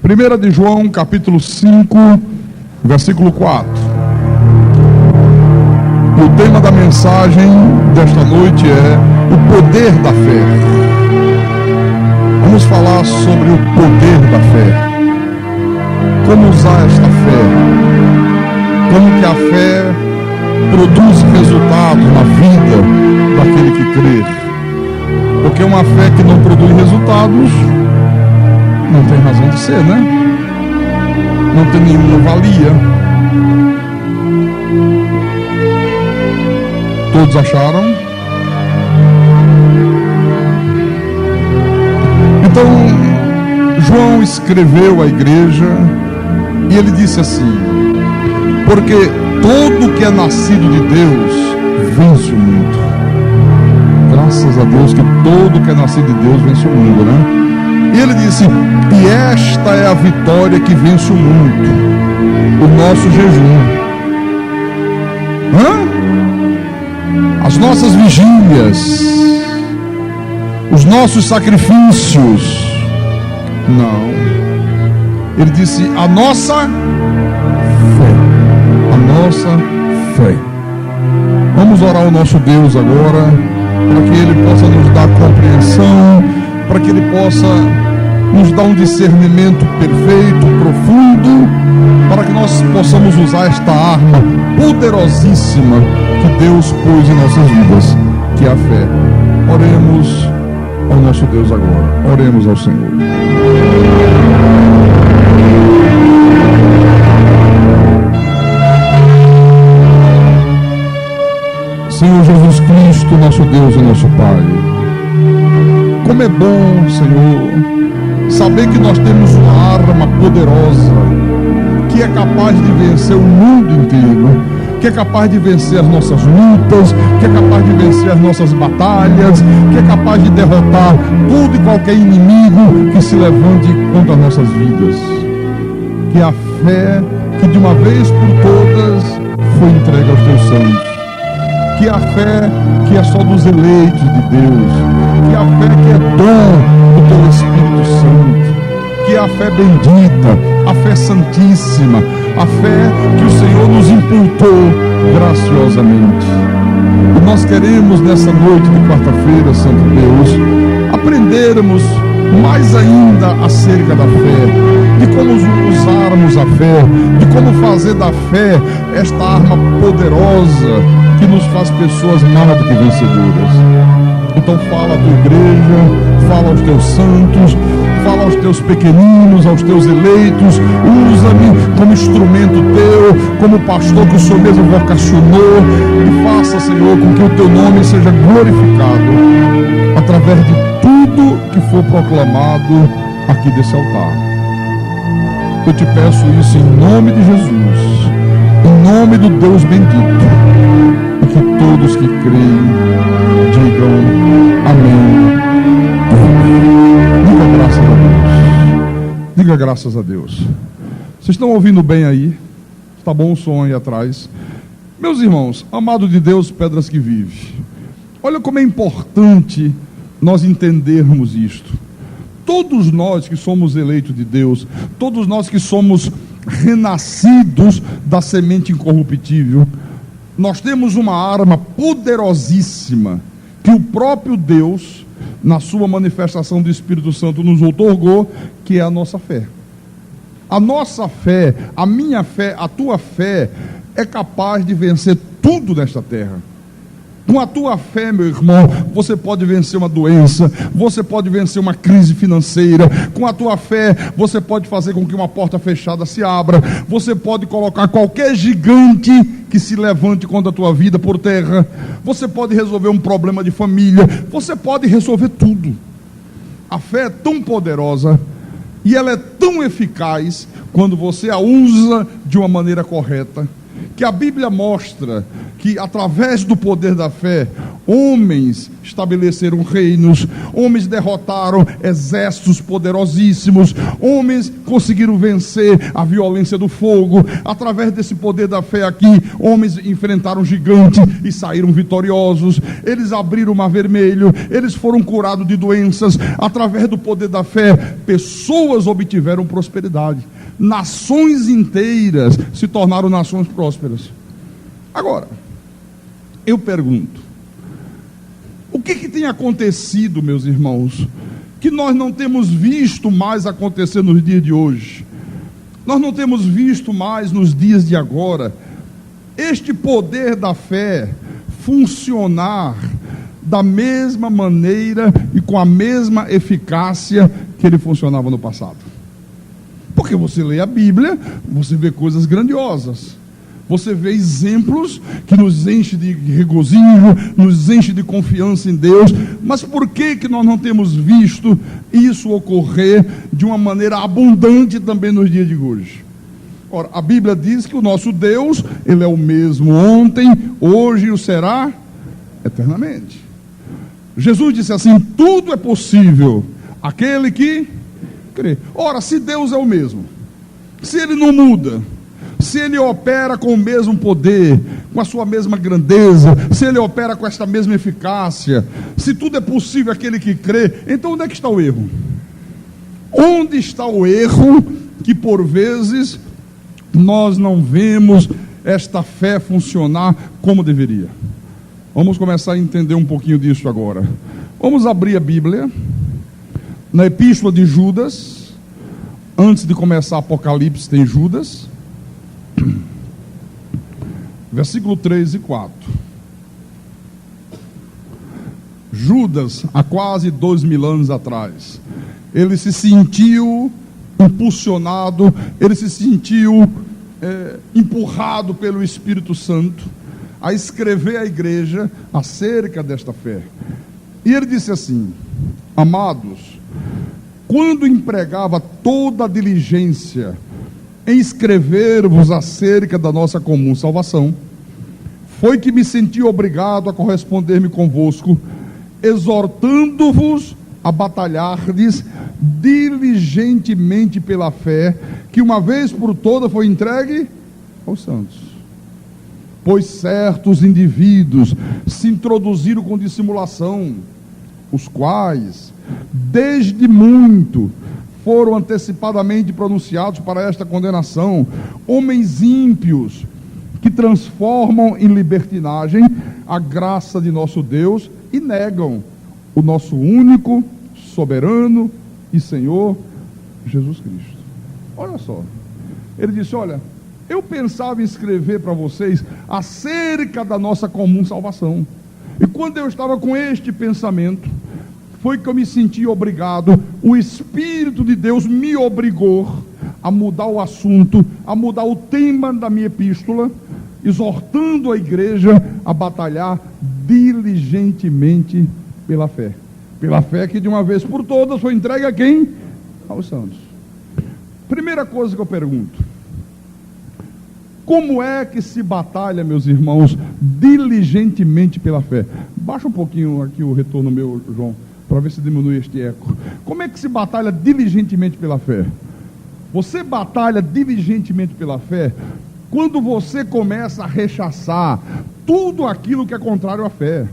1 de João, capítulo 5, versículo 4. O tema da mensagem desta noite é o poder da fé. Vamos falar sobre o poder da fé. Como usar esta fé? Como que a fé produz resultados na vida daquele que crê? Porque uma fé que não produz resultados não tem razão de ser, né? Não tem nenhuma valia. Todos acharam? Então, João escreveu à igreja e ele disse assim: porque todo que é nascido de Deus vence o mundo. Graças a Deus que todo que é nascido de Deus vence o mundo, né? E ele disse: e esta é a vitória que vence o mundo, o nosso jejum. As nossas vigílias, os nossos sacrifícios. Não. Ele disse: a nossa fé. A nossa fé. Vamos orar ao nosso Deus agora, para que Ele possa nos dar compreensão, para que Ele possa nos dar um discernimento perfeito, profundo, para que nós possamos usar esta arma poderosíssima que Deus pôs em nossas vidas, que é a fé. Oremos ao nosso Deus agora. Oremos ao Senhor. Senhor Jesus Cristo, nosso Deus e nosso Pai, como é bom, Senhor, saber que nós temos uma arma poderosa que é capaz de vencer o mundo inteiro, que é capaz de vencer as nossas lutas, que é capaz de vencer as nossas batalhas, que é capaz de derrotar todo e qualquer inimigo que se levante contra as nossas vidas. Que a fé que de uma vez por todas foi entregue aos teus santos. Que a fé que é só dos eleitos de Deus, que a fé que é dom do teu Espírito Santo, que é a fé bendita, a fé santíssima, a fé que o Senhor nos imputou graciosamente. E nós queremos nessa noite de quarta-feira, Santo Deus, aprendermos mais ainda acerca da fé, de como usarmos a fé, de como fazer da fé esta arma poderosa que nos faz pessoas mais do que vencedoras. Então fala à tua igreja, fala aos teus santos, fala aos teus pequeninos, aos teus eleitos. Usa-me como instrumento teu, como pastor que o Senhor mesmo vocacionou, e faça, Senhor, com que o teu nome seja glorificado através de tudo que for proclamado aqui desse altar. Eu te peço isso em nome de Jesus, em nome do Deus bendito, e que todos que creem digam amém. Diga graças a Deus. Diga graças a Deus. Vocês estão ouvindo bem aí? Está bom o som aí atrás? Meus irmãos, amado de Deus, pedras que vivem, olha como é importante nós entendermos isto. Todos nós que somos eleitos de Deus, todos nós que somos renascidos da semente incorruptível, nós temos uma arma poderosíssima que o próprio Deus, na sua manifestação do Espírito Santo, nos outorgou, que é a nossa fé. A nossa fé, a minha fé, a tua fé é capaz de vencer tudo nesta terra. Com a tua fé, meu irmão, você pode vencer uma doença, você pode vencer uma crise financeira. Com a tua fé, você pode fazer com que uma porta fechada se abra. Você pode colocar qualquer gigante que se levante contra a tua vida por terra. Você pode resolver um problema de família. Você pode resolver tudo. A fé é tão poderosa e ela é tão eficaz quando você a usa de uma maneira correta, que a Bíblia mostra que através do poder da fé, Homens estabeleceram reinos, homens derrotaram exércitos poderosíssimos, homens conseguiram vencer a violência do fogo. Através desse poder da fé aqui, homens enfrentaram gigantes e saíram vitoriosos. Eles abriram o Mar Vermelho, eles foram curados de doenças. Através do poder da fé, pessoas obtiveram prosperidade. Nações inteiras se tornaram nações prósperas. Agora, eu pergunto, o que tem acontecido, meus irmãos, que nós não temos visto mais acontecer nos dias de hoje? Nós não temos visto mais nos dias de agora este poder da fé funcionar da mesma maneira e com a mesma eficácia que ele funcionava no passado. Porque você lê a Bíblia, você vê coisas grandiosas. Você vê exemplos que nos enchem de regozijo, nos enchem de confiança em Deus. Mas por que nós não temos visto isso ocorrer de uma maneira abundante também nos dias de hoje? Ora, a Bíblia diz que o nosso Deus, Ele é o mesmo ontem, hoje e o será eternamente. Jesus disse assim: tudo é possível aquele que crê. Ora, se Deus é o mesmo, se Ele não muda, se Ele opera com o mesmo poder, com a sua mesma grandeza, se Ele opera com esta mesma eficácia, se tudo é possível aquele que crê, então onde é que está o erro? Onde está o erro que por vezes nós não vemos esta fé funcionar como deveria? Vamos começar a entender um pouquinho disso agora. Vamos abrir a Bíblia na Epístola de Judas. Antes de começar Apocalipse tem Judas, versículo 3 e 4. Judas, há quase 2000 anos atrás, ele se sentiu impulsionado, ele se sentiu empurrado pelo Espírito Santo a escrever à igreja acerca desta fé. E ele disse assim: amados, quando empregava toda a diligência em escrever-vos acerca da nossa comum salvação, foi que me senti obrigado a corresponder-me convosco, exortando-vos a batalhardes diligentemente pela fé, que uma vez por toda foi entregue aos santos. Pois certos indivíduos se introduziram com dissimulação, os quais, desde muito, foram antecipadamente pronunciados para esta condenação, homens ímpios, que transformam em libertinagem a graça de nosso Deus e negam o nosso único, soberano e Senhor Jesus Cristo. Olha só, ele disse: olha, eu pensava em escrever para vocês acerca da nossa comum salvação, e quando eu estava com este pensamento, foi que eu me senti obrigado, o Espírito de Deus me obrigou a mudar o assunto, a mudar o tema da minha epístola, exortando a igreja a batalhar diligentemente pela fé que de uma vez por todas foi entregue a quem? Aos santos. Primeira coisa que eu pergunto: como é que se batalha, meus irmãos, diligentemente pela fé? Baixa um pouquinho aqui o retorno meu, João, para ver se diminui este eco. Como é que se batalha diligentemente pela fé? Você batalha diligentemente pela fé quando você começa a rechaçar tudo aquilo que é contrário à fé.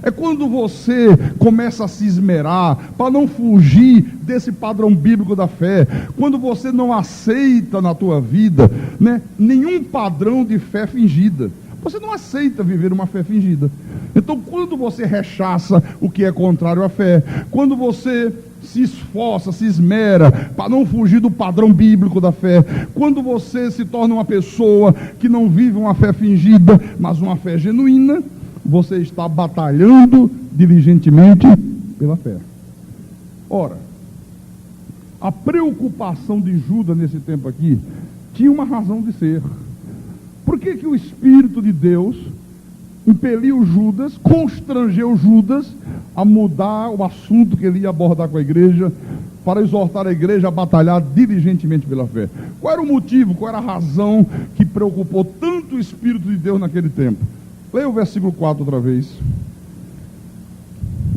É quando você começa a se esmerar para não fugir desse padrão bíblico da fé. Quando você não aceita na tua vida, né, nenhum padrão de fé fingida. Você não aceita viver uma fé fingida. Então, quando você rechaça o que é contrário à fé, quando você se esforça, se esmera para não fugir do padrão bíblico da fé, quando você se torna uma pessoa que não vive uma fé fingida, mas uma fé genuína, você está batalhando diligentemente pela fé. Ora, a preocupação de Judas nesse tempo aqui tinha uma razão de ser. Por que o Espírito de Deus impeliu Judas, constrangeu Judas a mudar o assunto que ele ia abordar com a igreja, para exortar a igreja a batalhar diligentemente pela fé? Qual era o motivo, qual era a razão que preocupou tanto o Espírito de Deus naquele tempo? Leia o versículo 4 outra vez.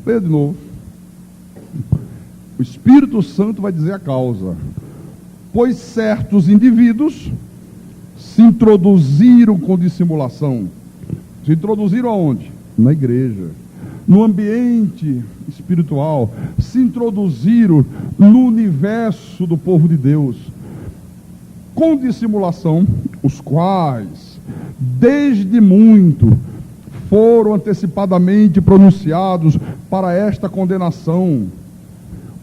Leia de novo. O Espírito Santo vai dizer a causa. Pois certos indivíduos se introduziram com dissimulação. Se introduziram aonde? Na igreja. No ambiente espiritual. Se introduziram no universo do povo de Deus. Com dissimulação, os quais, desde muito, foram antecipadamente pronunciados para esta condenação.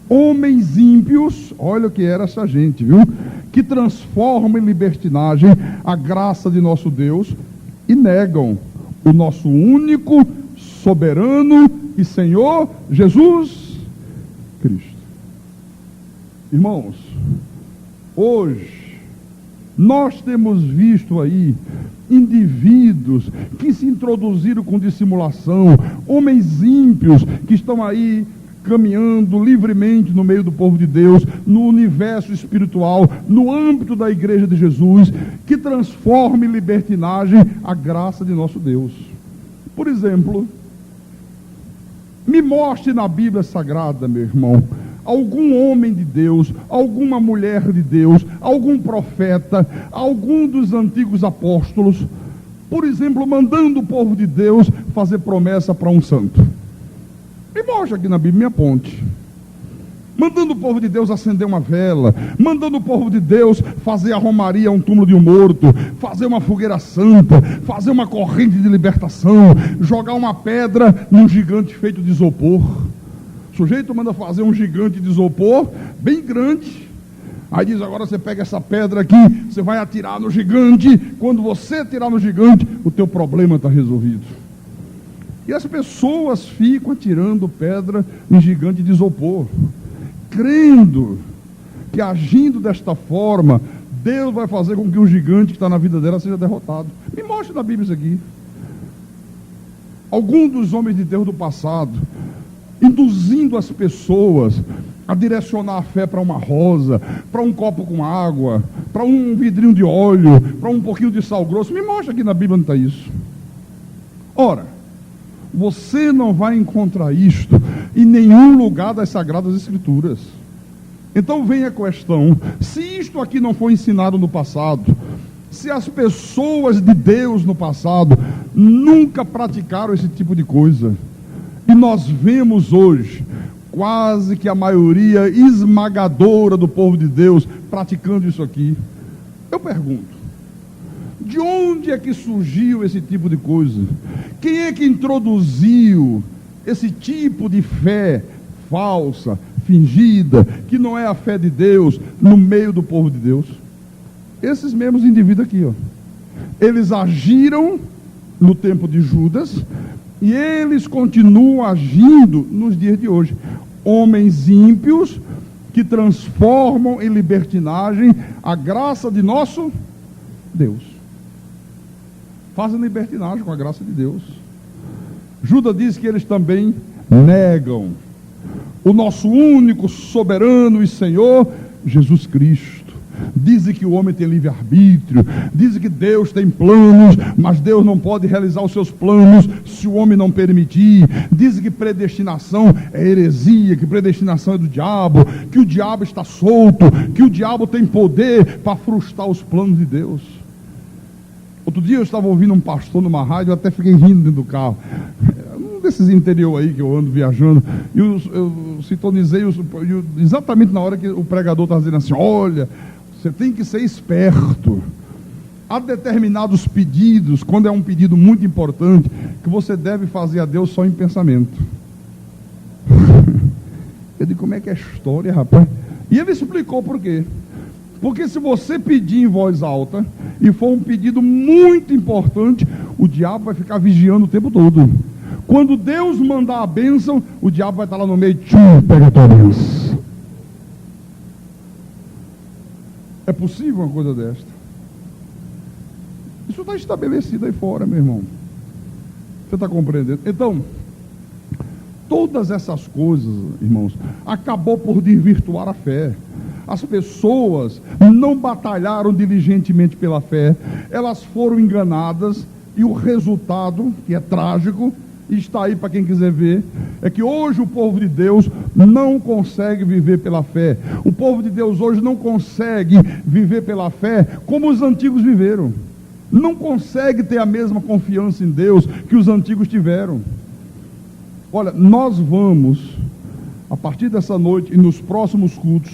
Homens ímpios, olha o que era essa gente, viu? Que transformam em libertinagem a graça de nosso Deus e negam o nosso único, soberano e Senhor Jesus Cristo. Irmãos, hoje nós temos visto aí indivíduos que se introduziram com dissimulação, homens ímpios que estão aí caminhando livremente no meio do povo de Deus, no universo espiritual, no âmbito da igreja de Jesus, que transforma em libertinagem a graça de nosso Deus. Por exemplo, me mostre na Bíblia Sagrada, meu irmão, algum homem de Deus, alguma mulher de Deus, algum profeta, algum dos antigos apóstolos, por exemplo, mandando o povo de Deus fazer promessa para um santo. Me mostra aqui na Bíblia, me aponte. Mandando o povo de Deus acender uma vela, mandando o povo de Deus fazer a romaria a um túmulo de um morto, fazer uma fogueira santa, fazer uma corrente de libertação, jogar uma pedra num gigante feito de isopor. O sujeito manda fazer um gigante de isopor, bem grande. Aí diz, agora você pega essa pedra aqui, você vai atirar no gigante. Quando você atirar no gigante, o teu problema está resolvido. E as pessoas ficam atirando pedra em gigante de isopor, crendo que agindo desta forma, Deus vai fazer com que o gigante que está na vida dela seja derrotado. Me mostre na Bíblia isso aqui. Algum dos homens de Deus do passado, induzindo as pessoas a direcionar a fé para uma rosa, para um copo com água, para um vidrinho de óleo, para um pouquinho de sal grosso. Me mostra aqui na Bíblia onde está isso. Ora, você não vai encontrar isto em nenhum lugar das Sagradas Escrituras. Então vem a questão, se isto aqui não foi ensinado no passado, se as pessoas de Deus no passado nunca praticaram esse tipo de coisa, e nós vemos hoje quase que a maioria esmagadora do povo de Deus praticando isso aqui, eu pergunto, de onde é que surgiu esse tipo de coisa? Quem é que introduziu esse tipo de fé falsa, fingida, que não é a fé de Deus, no meio do povo de Deus? Esses mesmos indivíduos aqui, ó. Eles agiram no tempo de Judas e eles continuam agindo nos dias de hoje. Homens ímpios que transformam em libertinagem a graça de nosso Deus. Fazem libertinagem com a graça de Deus. Judas diz que eles também negam o nosso único soberano e Senhor Jesus Cristo. Dizem que o homem tem livre-arbítrio, dizem que Deus tem planos, mas Deus não pode realizar os seus planos se o homem não permitir. Dizem que predestinação é heresia, que predestinação é do diabo, que o diabo está solto, que o diabo tem poder para frustrar os planos de Deus. Outro dia eu estava ouvindo um pastor numa rádio, eu até fiquei rindo dentro do carro. Um desses interior aí que eu ando viajando, e eu sintonizei exatamente na hora que o pregador estava dizendo assim, olha, você tem que ser esperto. Há determinados pedidos, quando é um pedido muito importante, que você deve fazer a Deus só em pensamento. Eu digo, como é que é a história, rapaz? E ele explicou por quê. Porque se você pedir em voz alta, e for um pedido muito importante, o diabo vai ficar vigiando o tempo todo. Quando Deus mandar a bênção, o diabo vai estar lá no meio, pega a tua bênção. É possível uma coisa desta? Isso está estabelecido aí fora, meu irmão. Você está compreendendo? Então, todas essas coisas, irmãos, acabou por desvirtuar a fé. As pessoas não batalharam diligentemente pela fé, elas foram enganadas, e o resultado, que é trágico, e está aí para quem quiser ver, é que hoje o povo de Deus não consegue viver pela fé. O povo de Deus hoje não consegue viver pela fé como os antigos viveram. Não consegue ter a mesma confiança em Deus que os antigos tiveram. Olha, nós vamos, a partir dessa noite e nos próximos cultos,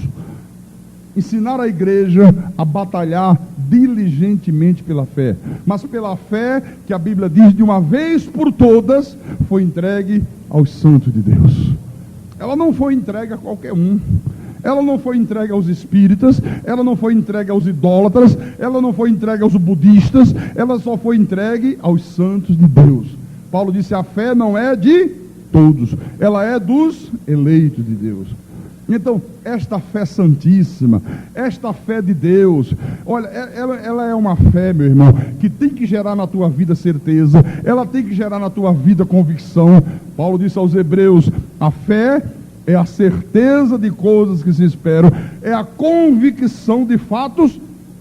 ensinar a igreja a batalhar diligentemente pela fé, mas pela fé que a Bíblia diz de uma vez por todas foi entregue aos santos de Deus. Ela não foi entregue a qualquer um, ela não foi entregue aos espíritas, ela não foi entregue aos idólatras, ela não foi entregue aos budistas, ela só foi entregue aos santos de Deus. Paulo disse: a fé não é de todos, ela é dos eleitos de Deus. Então, esta fé santíssima, esta fé de Deus, olha, ela é uma fé, meu irmão, que tem que gerar na tua vida certeza, ela tem que gerar na tua vida convicção. Paulo disse aos Hebreus: a fé é a certeza de coisas que se esperam, é a convicção de fatos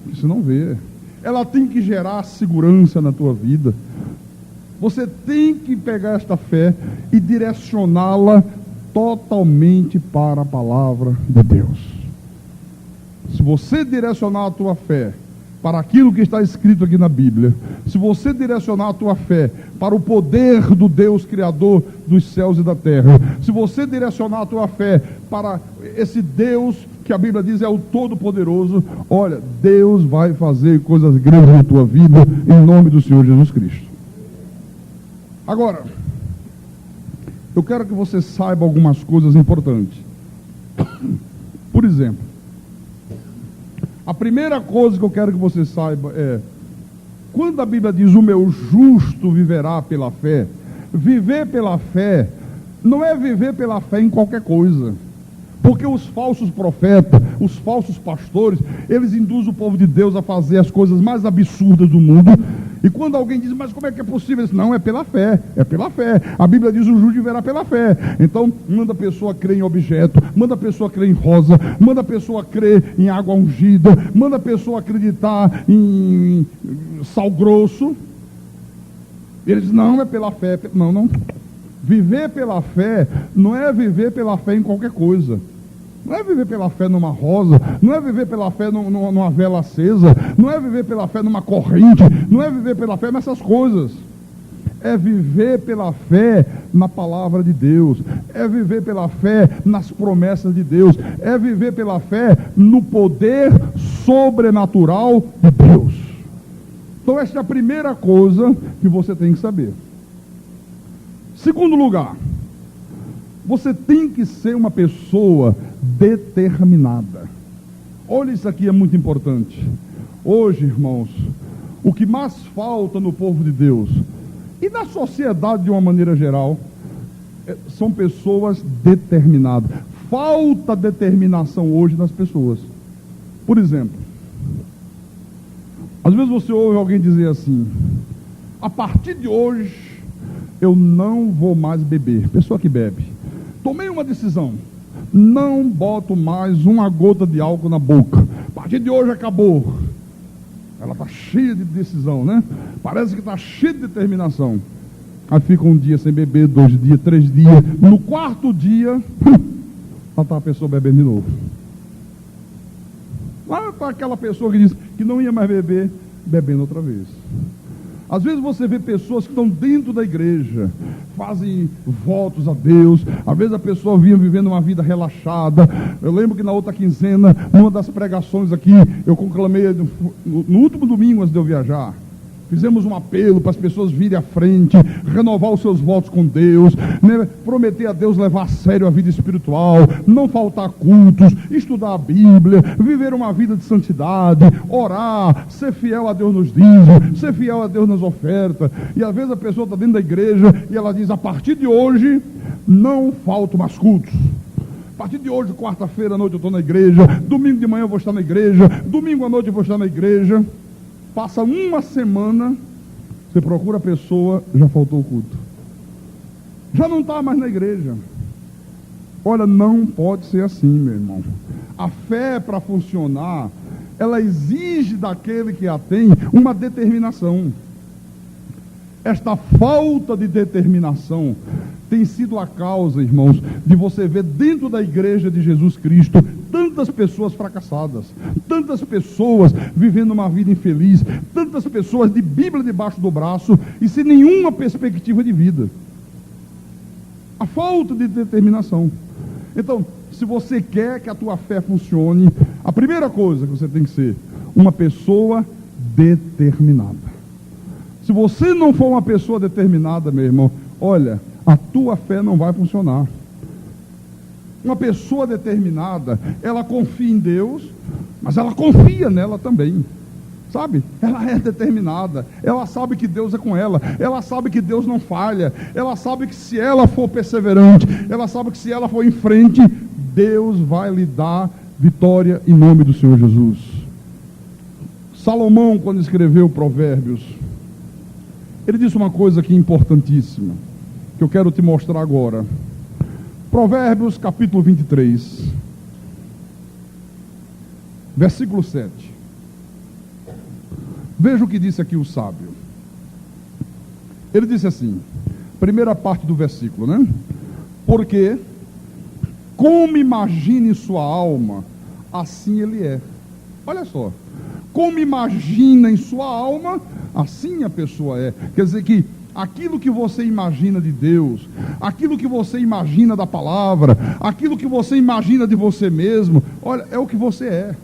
que se não vê. Ela tem que gerar segurança na tua vida. Você tem que pegar esta fé e direcioná-la totalmente para a palavra de Deus. Se você direcionar a tua fé para aquilo que está escrito aqui na Bíblia, se você direcionar a tua fé para o poder do Deus Criador dos céus e da terra, se você direcionar a tua fé para esse Deus que a Bíblia diz é o Todo-Poderoso, olha, Deus vai fazer coisas grandes na tua vida, em nome do Senhor Jesus Cristo. Agora, eu quero que você saiba algumas coisas importantes. Por exemplo, a primeira coisa que eu quero que você saiba é, quando a Bíblia diz: o meu justo viverá pela fé, viver pela fé não é viver pela fé em qualquer coisa. Porque os falsos profetas, os falsos pastores, eles induzem o povo de Deus a fazer as coisas mais absurdas do mundo. E quando alguém diz: mas como é que é possível? Eles, não, é pela fé, é pela fé. A Bíblia diz: o justo viverá pela fé. Então, manda a pessoa crer em objeto, manda a pessoa crer em rosa, manda a pessoa crer em água ungida, manda a pessoa acreditar em sal grosso. Eles, não, é pela fé. Não. Viver pela fé não é viver pela fé em qualquer coisa. Não é viver pela fé numa rosa, não é viver pela fé numa vela acesa, não é viver pela fé numa corrente, não é viver pela fé nessas coisas. É viver pela fé na palavra de Deus, é viver pela fé nas promessas de Deus, é viver pela fé no poder sobrenatural de Deus. Então esta é a primeira coisa que você tem que saber. Segundo lugar, você tem que ser uma pessoa determinada. Olha, isso aqui é muito importante. Hoje, irmãos, o que mais falta no povo de Deus e na sociedade de uma maneira geral são pessoas determinadas. Falta determinação hoje nas pessoas. Por exemplo, às vezes você ouve alguém dizer assim: a partir de hoje eu não vou mais beber. Pessoa que bebe: tomei uma decisão, não boto mais uma gota de álcool na boca, a partir de hoje acabou. Ela está cheia de decisão, né? Parece que está cheia de determinação. Aí fica um dia sem beber, 2 dias, 3 dias, no 4º dia, lá está a pessoa bebendo de novo. Lá está aquela pessoa que disse que não ia mais beber, bebendo outra vez. Às vezes você vê pessoas que estão dentro da igreja, fazem votos a Deus. Às vezes a pessoa vinha vivendo uma vida relaxada. Eu lembro que na outra quinzena, numa das pregações aqui, eu conclamei no último domingo antes de eu viajar. Fizemos um apelo para as pessoas virem à frente, renovar os seus votos com Deus, né? Prometer a Deus levar a sério a vida espiritual, não faltar cultos, estudar a Bíblia, viver uma vida de santidade, orar, ser fiel a Deus nos dízimos, ser fiel a Deus nas ofertas. E às vezes a pessoa está dentro da igreja e ela diz: a partir de hoje não faltam mais cultos. A partir de hoje, quarta-feira à noite eu estou na igreja, domingo de manhã eu vou estar na igreja, domingo à noite eu vou estar na igreja. Passa uma semana, você procura a pessoa, já faltou o culto, já não está mais na igreja. Olha, não pode ser assim, meu irmão. A fé, para funcionar, ela exige daquele que a tem uma determinação. esta falta de determinação tem sido a causa, irmãos, de você ver dentro da igreja de Jesus Cristo tantas pessoas fracassadas, tantas pessoas vivendo uma vida infeliz, tantas pessoas de Bíblia debaixo do braço e sem nenhuma perspectiva de vida. A falta de determinação. Então, se você quer que a tua fé funcione, a primeira coisa que você tem que ser uma pessoa determinada. Se você não for uma pessoa determinada, meu irmão, olha, a tua fé não vai funcionar. Uma pessoa determinada, ela confia em Deus, mas ela confia nela também. Sabe? Ela é determinada, ela sabe que Deus é com ela, ela sabe que Deus não falha, ela sabe que se ela for perseverante, ela sabe que se ela for em frente, Deus vai lhe dar vitória em nome do Senhor Jesus. Salomão, quando escreveu Provérbios, ele disse uma coisa aqui importantíssima, que eu quero te mostrar agora. Provérbios capítulo 23, versículo 7. Veja o que disse aqui o sábio. Ele disse assim, primeira parte do versículo, né? Porque, como imagina em sua alma, assim ele é. Olha só. Como imagina em sua alma, assim a pessoa é. Quer dizer que aquilo que você imagina de Deus, aquilo que você imagina da palavra, aquilo que você imagina de você mesmo, olha, é o que você é.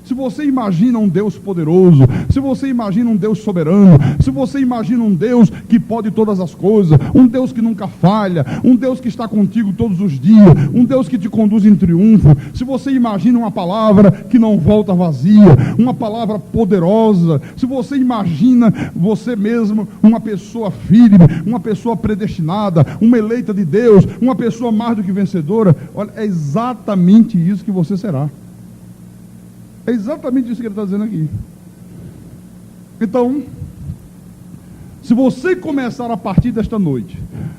Se você imagina um Deus poderoso, se você imagina um Deus soberano, se você imagina um Deus que pode todas as coisas, um Deus que nunca falha, um Deus que está contigo todos os dias, um Deus que te conduz em triunfo, se você imagina uma palavra que não volta vazia, uma palavra poderosa, se você imagina você mesmo uma pessoa firme, uma pessoa predestinada, uma eleita de Deus, uma pessoa mais do que vencedora, olha, é exatamente isso que você será. É exatamente isso que ele está dizendo aqui. Então, se você começar a partir desta noite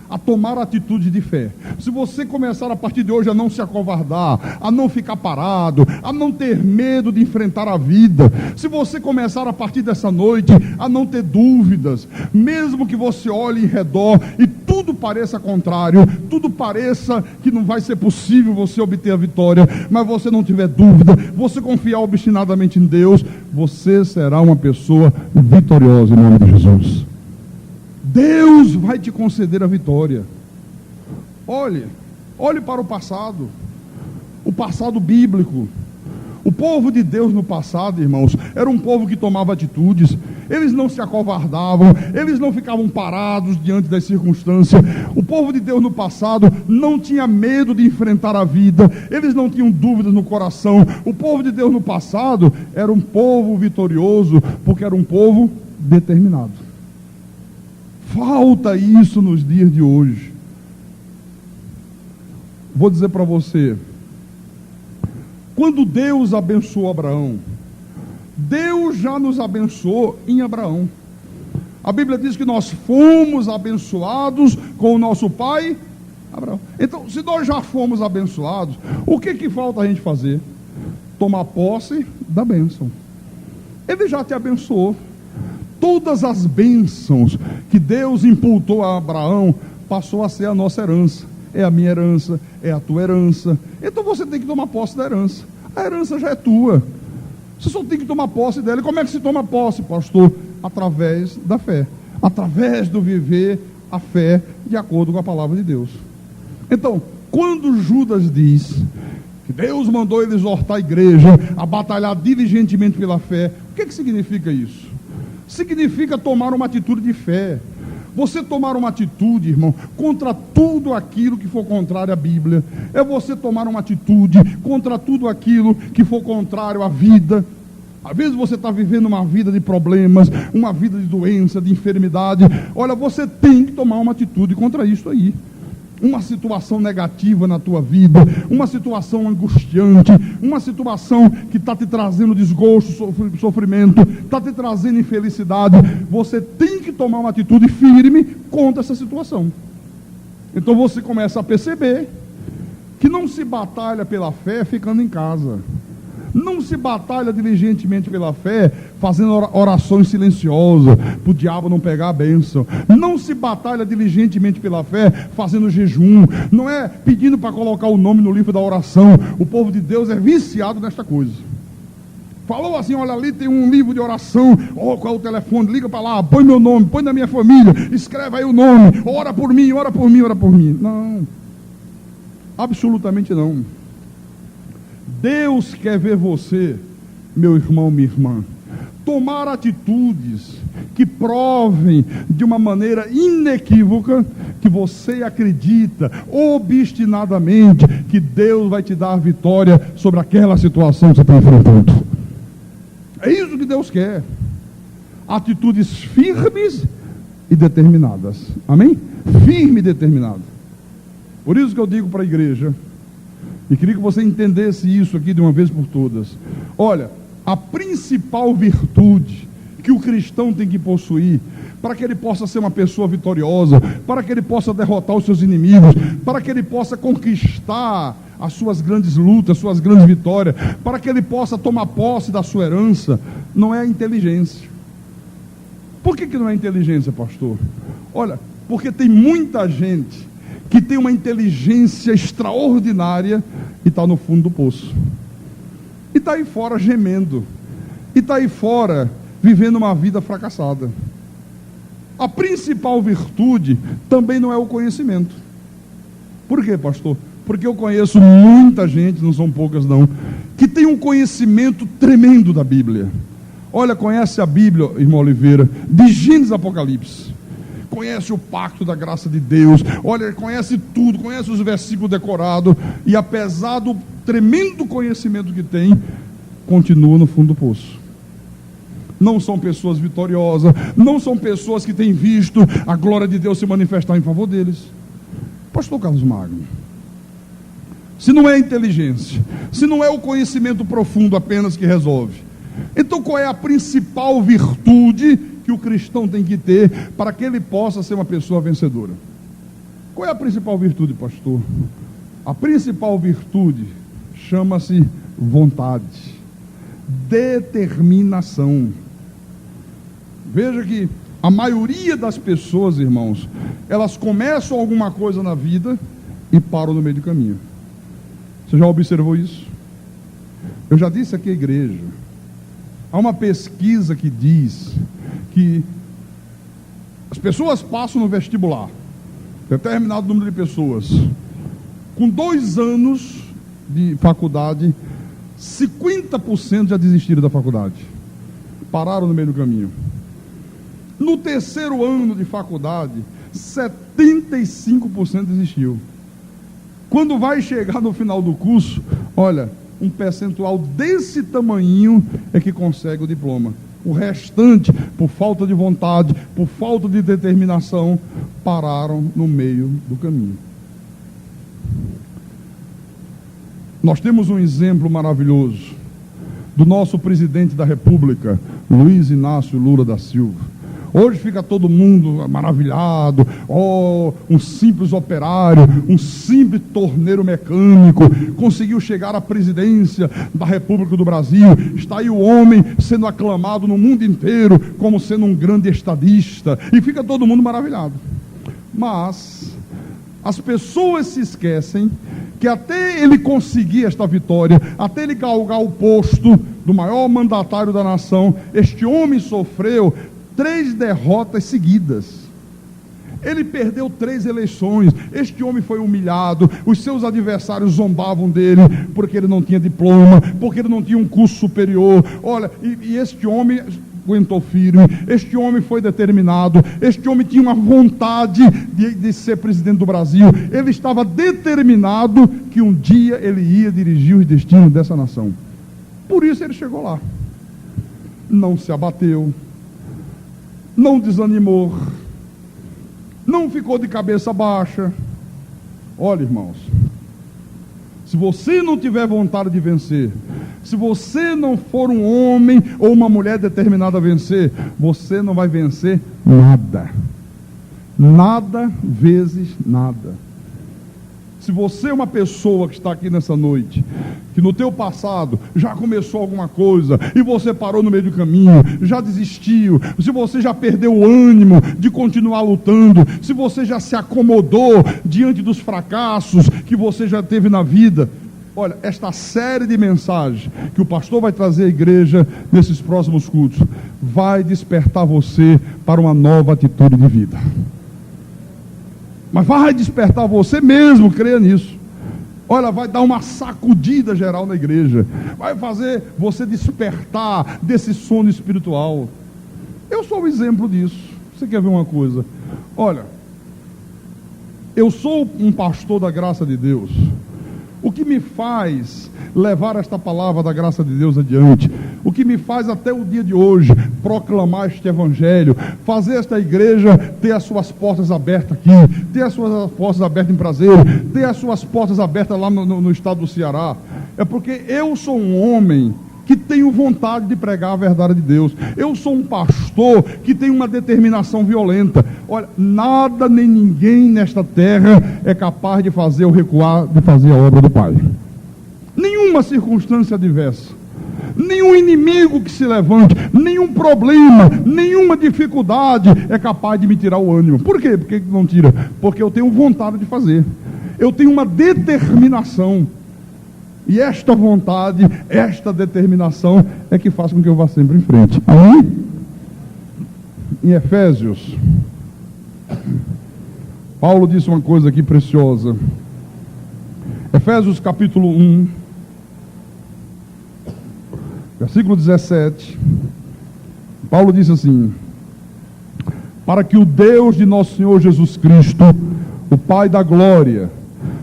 a tomar atitude de fé, se você começar a partir de hoje a não se acovardar, a não ficar parado, a não ter medo de enfrentar a vida, se você começar a partir dessa noite a não ter dúvidas, mesmo que você olhe em redor e tudo pareça contrário, tudo pareça que não vai ser possível você obter a vitória, mas você não tiver dúvida, você confiar obstinadamente em Deus, você será uma pessoa vitoriosa em nome de Jesus. Deus vai te conceder a vitória. Olhe para o passado bíblico. O povo de Deus no passado, irmãos, era um povo que tomava atitudes, eles não se acovardavam, eles não ficavam parados diante das circunstâncias. O povo de Deus no passado não tinha medo de enfrentar a vida, eles não tinham dúvidas no coração. O povo de Deus no passado era um povo vitorioso, porque era um povo determinado. Falta isso nos dias de hoje. Vou dizer para você, quando Deus abençoou Abraão, Deus já nos abençoou em Abraão. A Bíblia diz que nós fomos abençoados com o nosso pai Abraão. Então, se nós já fomos abençoados, o que falta a gente fazer? Tomar posse da bênção. Ele já te abençoou. Todas as bênçãos que Deus imputou a Abraão passou a ser a nossa herança. É a minha herança, é a tua herança. Então você tem que tomar posse da herança. A herança já é tua. Você só tem que tomar posse dela. E como é que se toma posse, pastor? Através da fé. Através do viver a fé de acordo com a palavra de Deus. Então, quando Judas diz que Deus mandou ele exortar a igreja a batalhar diligentemente pela fé, o que significa isso? Significa tomar uma atitude de fé. Você tomar uma atitude, irmão, contra tudo aquilo que for contrário à Bíblia. É você tomar uma atitude contra tudo aquilo que for contrário à vida. Às vezes você está vivendo uma vida de problemas, uma vida de doença, de enfermidade. Olha, você tem que tomar uma atitude contra isso aí. Uma situação negativa na tua vida, uma situação angustiante, uma situação que está te trazendo desgosto, sofrimento, está te trazendo infelicidade, você tem que tomar uma atitude firme contra essa situação. Então você começa a perceber que não se batalha pela fé ficando em casa, Não se batalha diligentemente pela fé, fazendo orações silenciosas, para o diabo não pegar a bênção. Não se batalha diligentemente pela fé, fazendo jejum. Não é pedindo para colocar o nome no livro da oração. O povo de Deus é viciado nesta coisa. Falou assim, olha ali tem um livro de oração, qual é o telefone, liga para lá, põe meu nome, põe da minha família, escreve aí o nome, ora por mim, ora por mim, ora por mim. Não, absolutamente não. Deus quer ver você, meu irmão, minha irmã, tomar atitudes que provem de uma maneira inequívoca que você acredita obstinadamente que Deus vai te dar a vitória sobre aquela situação que você está enfrentando. É isso que Deus quer. Atitudes firmes e determinadas. Amém? Firme e determinado. Por isso que eu digo para a igreja, e queria que você entendesse isso aqui de uma vez por todas. Olha, a principal virtude que o cristão tem que possuir, para que ele possa ser uma pessoa vitoriosa, para que ele possa derrotar os seus inimigos, para que ele possa conquistar as suas grandes lutas, suas grandes vitórias, para que ele possa tomar posse da sua herança, não é a inteligência. Por que não é inteligência, pastor? Olha, porque tem muita gente que tem uma inteligência extraordinária e está no fundo do poço, e está aí fora gemendo, e está aí fora vivendo uma vida fracassada. A principal virtude também não é o conhecimento. Por quê, pastor? Porque eu conheço muita gente, não são poucas não, que tem um conhecimento tremendo da Bíblia. Olha, conhece a Bíblia, irmão Oliveira, de Gênesis a Apocalipse. Conhece o pacto da graça de Deus. Olha, conhece tudo, conhece os versículos decorados. E apesar do tremendo conhecimento que tem, continua no fundo do poço. Não são pessoas vitoriosas, não são pessoas que têm visto a glória de Deus se manifestar em favor deles. Pastor Carlos Magno, se não é inteligência, se não é o conhecimento profundo apenas que resolve, então qual é a principal virtude que o cristão tem que ter para que ele possa ser uma pessoa vencedora? Qual é a principal virtude, pastor? A principal virtude chama-se vontade, determinação. Veja que a maioria das pessoas, irmãos, elas começam alguma coisa na vida e param no meio do caminho. Você já observou isso? Eu já disse aqui à igreja, há uma pesquisa que diz que as pessoas passam no vestibular, determinado número de pessoas, com 2 anos de faculdade, 50% já desistiram da faculdade, pararam no meio do caminho. No 3º ano de faculdade, 75% desistiu. Quando vai chegar no final do curso, olha, um percentual desse tamanhinho é que consegue o diploma. O restante, por falta de vontade, por falta de determinação, pararam no meio do caminho. Nós temos um exemplo maravilhoso do nosso presidente da República, Luiz Inácio Lula da Silva. Hoje fica todo mundo maravilhado, um simples operário, um simples torneiro mecânico, conseguiu chegar à presidência da República do Brasil, está aí o homem sendo aclamado no mundo inteiro como sendo um grande estadista, e fica todo mundo maravilhado. Mas as pessoas se esquecem que até ele conseguir esta vitória, até ele galgar o posto do maior mandatário da nação, este homem sofreu 3 derrotas seguidas. Ele perdeu 3 eleições. Este homem foi humilhado. Os seus adversários zombavam dele porque ele não tinha diploma, porque ele não tinha um curso superior. Olha, e este homem aguentou firme. Este homem foi determinado. Este homem tinha uma vontade de ser presidente do Brasil. Ele estava determinado que um dia ele ia dirigir os destinos dessa nação. Por isso ele chegou lá. Não se abateu, não desanimou, não ficou de cabeça baixa. Olha, irmãos, se você não tiver vontade de vencer, se você não for um homem ou uma mulher determinada a vencer, você não vai vencer nada. Nada vezes nada. Se você é uma pessoa que está aqui nessa noite, que no teu passado já começou alguma coisa e você parou no meio do caminho, já desistiu, se você já perdeu o ânimo de continuar lutando, se você já se acomodou diante dos fracassos que você já teve na vida, olha, esta série de mensagens que o pastor vai trazer à igreja nesses próximos cultos vai despertar você para uma nova atitude de vida. Mas vai despertar você mesmo, creia nisso. Olha, vai dar uma sacudida geral na igreja. Vai fazer você despertar desse sono espiritual. Eu sou um exemplo disso. Você quer ver uma coisa? Olha, eu sou um pastor da graça de Deus. O que me faz levar esta palavra da graça de Deus adiante, o que me faz até o dia de hoje proclamar este evangelho, fazer esta igreja ter as suas portas abertas aqui, ter as suas portas abertas em Prazeiro, ter as suas portas abertas lá no estado do Ceará, é porque eu sou um homem que tenho vontade de pregar a verdade de Deus. Eu sou um pastor que tem uma determinação violenta. Olha, nada nem ninguém nesta terra é capaz de fazer eu recuar, de fazer a obra do Pai. Nenhuma circunstância adversa, nenhum inimigo que se levante, nenhum problema, nenhuma dificuldade é capaz de me tirar o ânimo. Por quê? Por que não tira? Porque eu tenho vontade de fazer. Eu tenho uma determinação. E esta vontade, esta determinação é que faz com que eu vá sempre em frente. Amém? Em Efésios, Paulo disse uma coisa aqui preciosa. Efésios capítulo 1, versículo 17. Paulo disse assim: para que o Deus de nosso Senhor Jesus Cristo, o Pai da glória,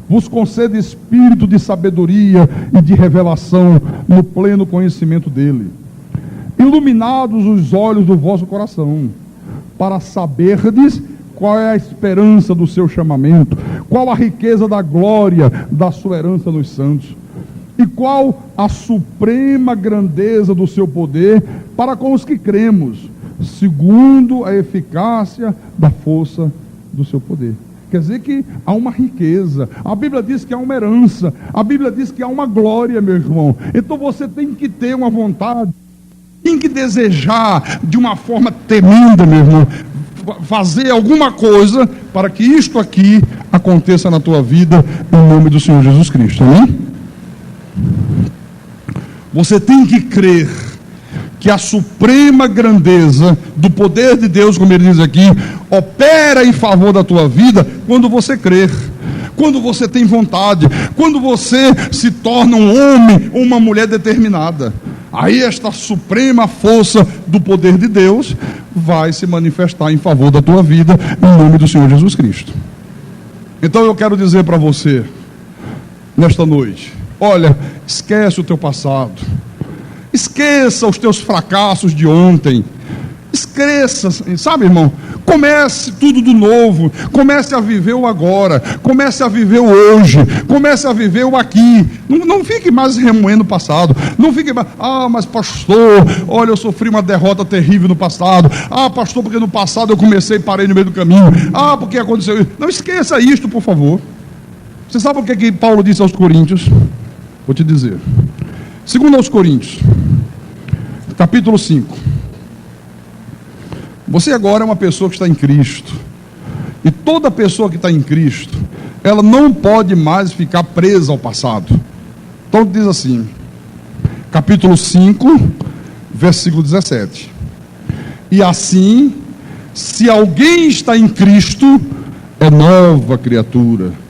vos conceda espírito de sabedoria e de revelação no pleno conhecimento dele, iluminados os olhos do vosso coração, para saberdes qual é a esperança do seu chamamento, qual a riqueza da glória da sua herança nos santos, e qual a suprema grandeza do seu poder para com os que cremos, segundo a eficácia da força do seu poder. Quer dizer que há uma riqueza. A Bíblia diz que há uma herança. A Bíblia diz que há uma glória, meu irmão. Então você tem que ter uma vontade, tem que desejar de uma forma tremenda, meu irmão, fazer alguma coisa para que isto aqui aconteça na tua vida, em nome do Senhor Jesus Cristo. Amém? Você tem que crer que a suprema grandeza do poder de Deus, como ele diz aqui, opera em favor da tua vida quando você crer, quando você tem vontade, quando você se torna um homem ou uma mulher determinada. Aí esta suprema força do poder de Deus vai se manifestar em favor da tua vida, em nome do Senhor Jesus Cristo. Então eu quero dizer para você, nesta noite, olha, esquece o teu passado, esqueça os teus fracassos de ontem, esqueça, sabe, irmão, comece tudo do novo, comece a viver o agora, comece a viver o hoje, comece a viver o aqui, não fique mais remoendo o passado, não fique mais, mas pastor, olha, eu sofri uma derrota terrível no passado, pastor, porque no passado eu comecei e parei no meio do caminho, porque aconteceu isso. Não esqueça isto, por favor. Você sabe o que Paulo disse aos Coríntios? Vou te dizer, 2 aos Coríntios, capítulo 5. Você agora é uma pessoa que está em Cristo, e toda pessoa que está em Cristo, ela não pode mais ficar presa ao passado. Então diz assim, capítulo 5, versículo 17: e assim, se alguém está em Cristo, é nova criatura.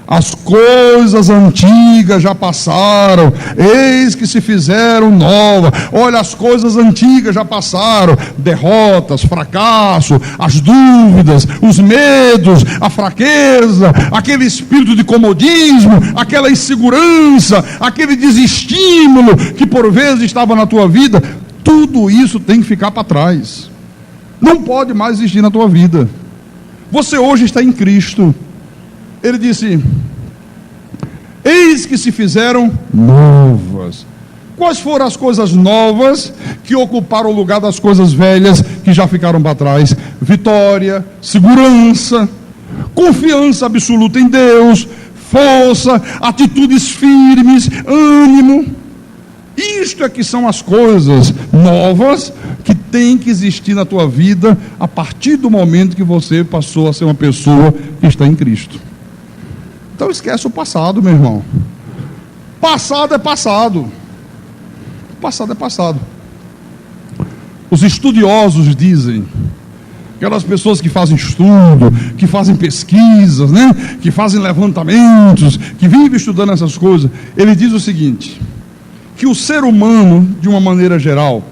As coisas antigas já passaram, eis que se fizeram novas. Olha, as coisas antigas já passaram, derrotas, fracasso, as dúvidas, os medos, a fraqueza, aquele espírito de comodismo, aquela insegurança, aquele desestímulo que por vezes estava na tua vida. Tudo isso tem que ficar para trás, não pode mais existir na tua vida. Você hoje está em Cristo. Ele disse: eis que se fizeram novas. Quais foram as coisas novas que ocuparam o lugar das coisas velhas que já ficaram para trás? Vitória, segurança, confiança absoluta em Deus, força, atitudes firmes, ânimo. Isto é que são as coisas novas que tem que existir na tua vida a partir do momento que você passou a ser uma pessoa que está em Cristo. Então esquece o passado, meu irmão. Passado é passado. Passado é passado. Os estudiosos dizem, aquelas pessoas que fazem estudo, que fazem pesquisas, né? Que fazem levantamentos, que vivem estudando essas coisas, ele diz o seguinte, que o ser humano, de uma maneira geral,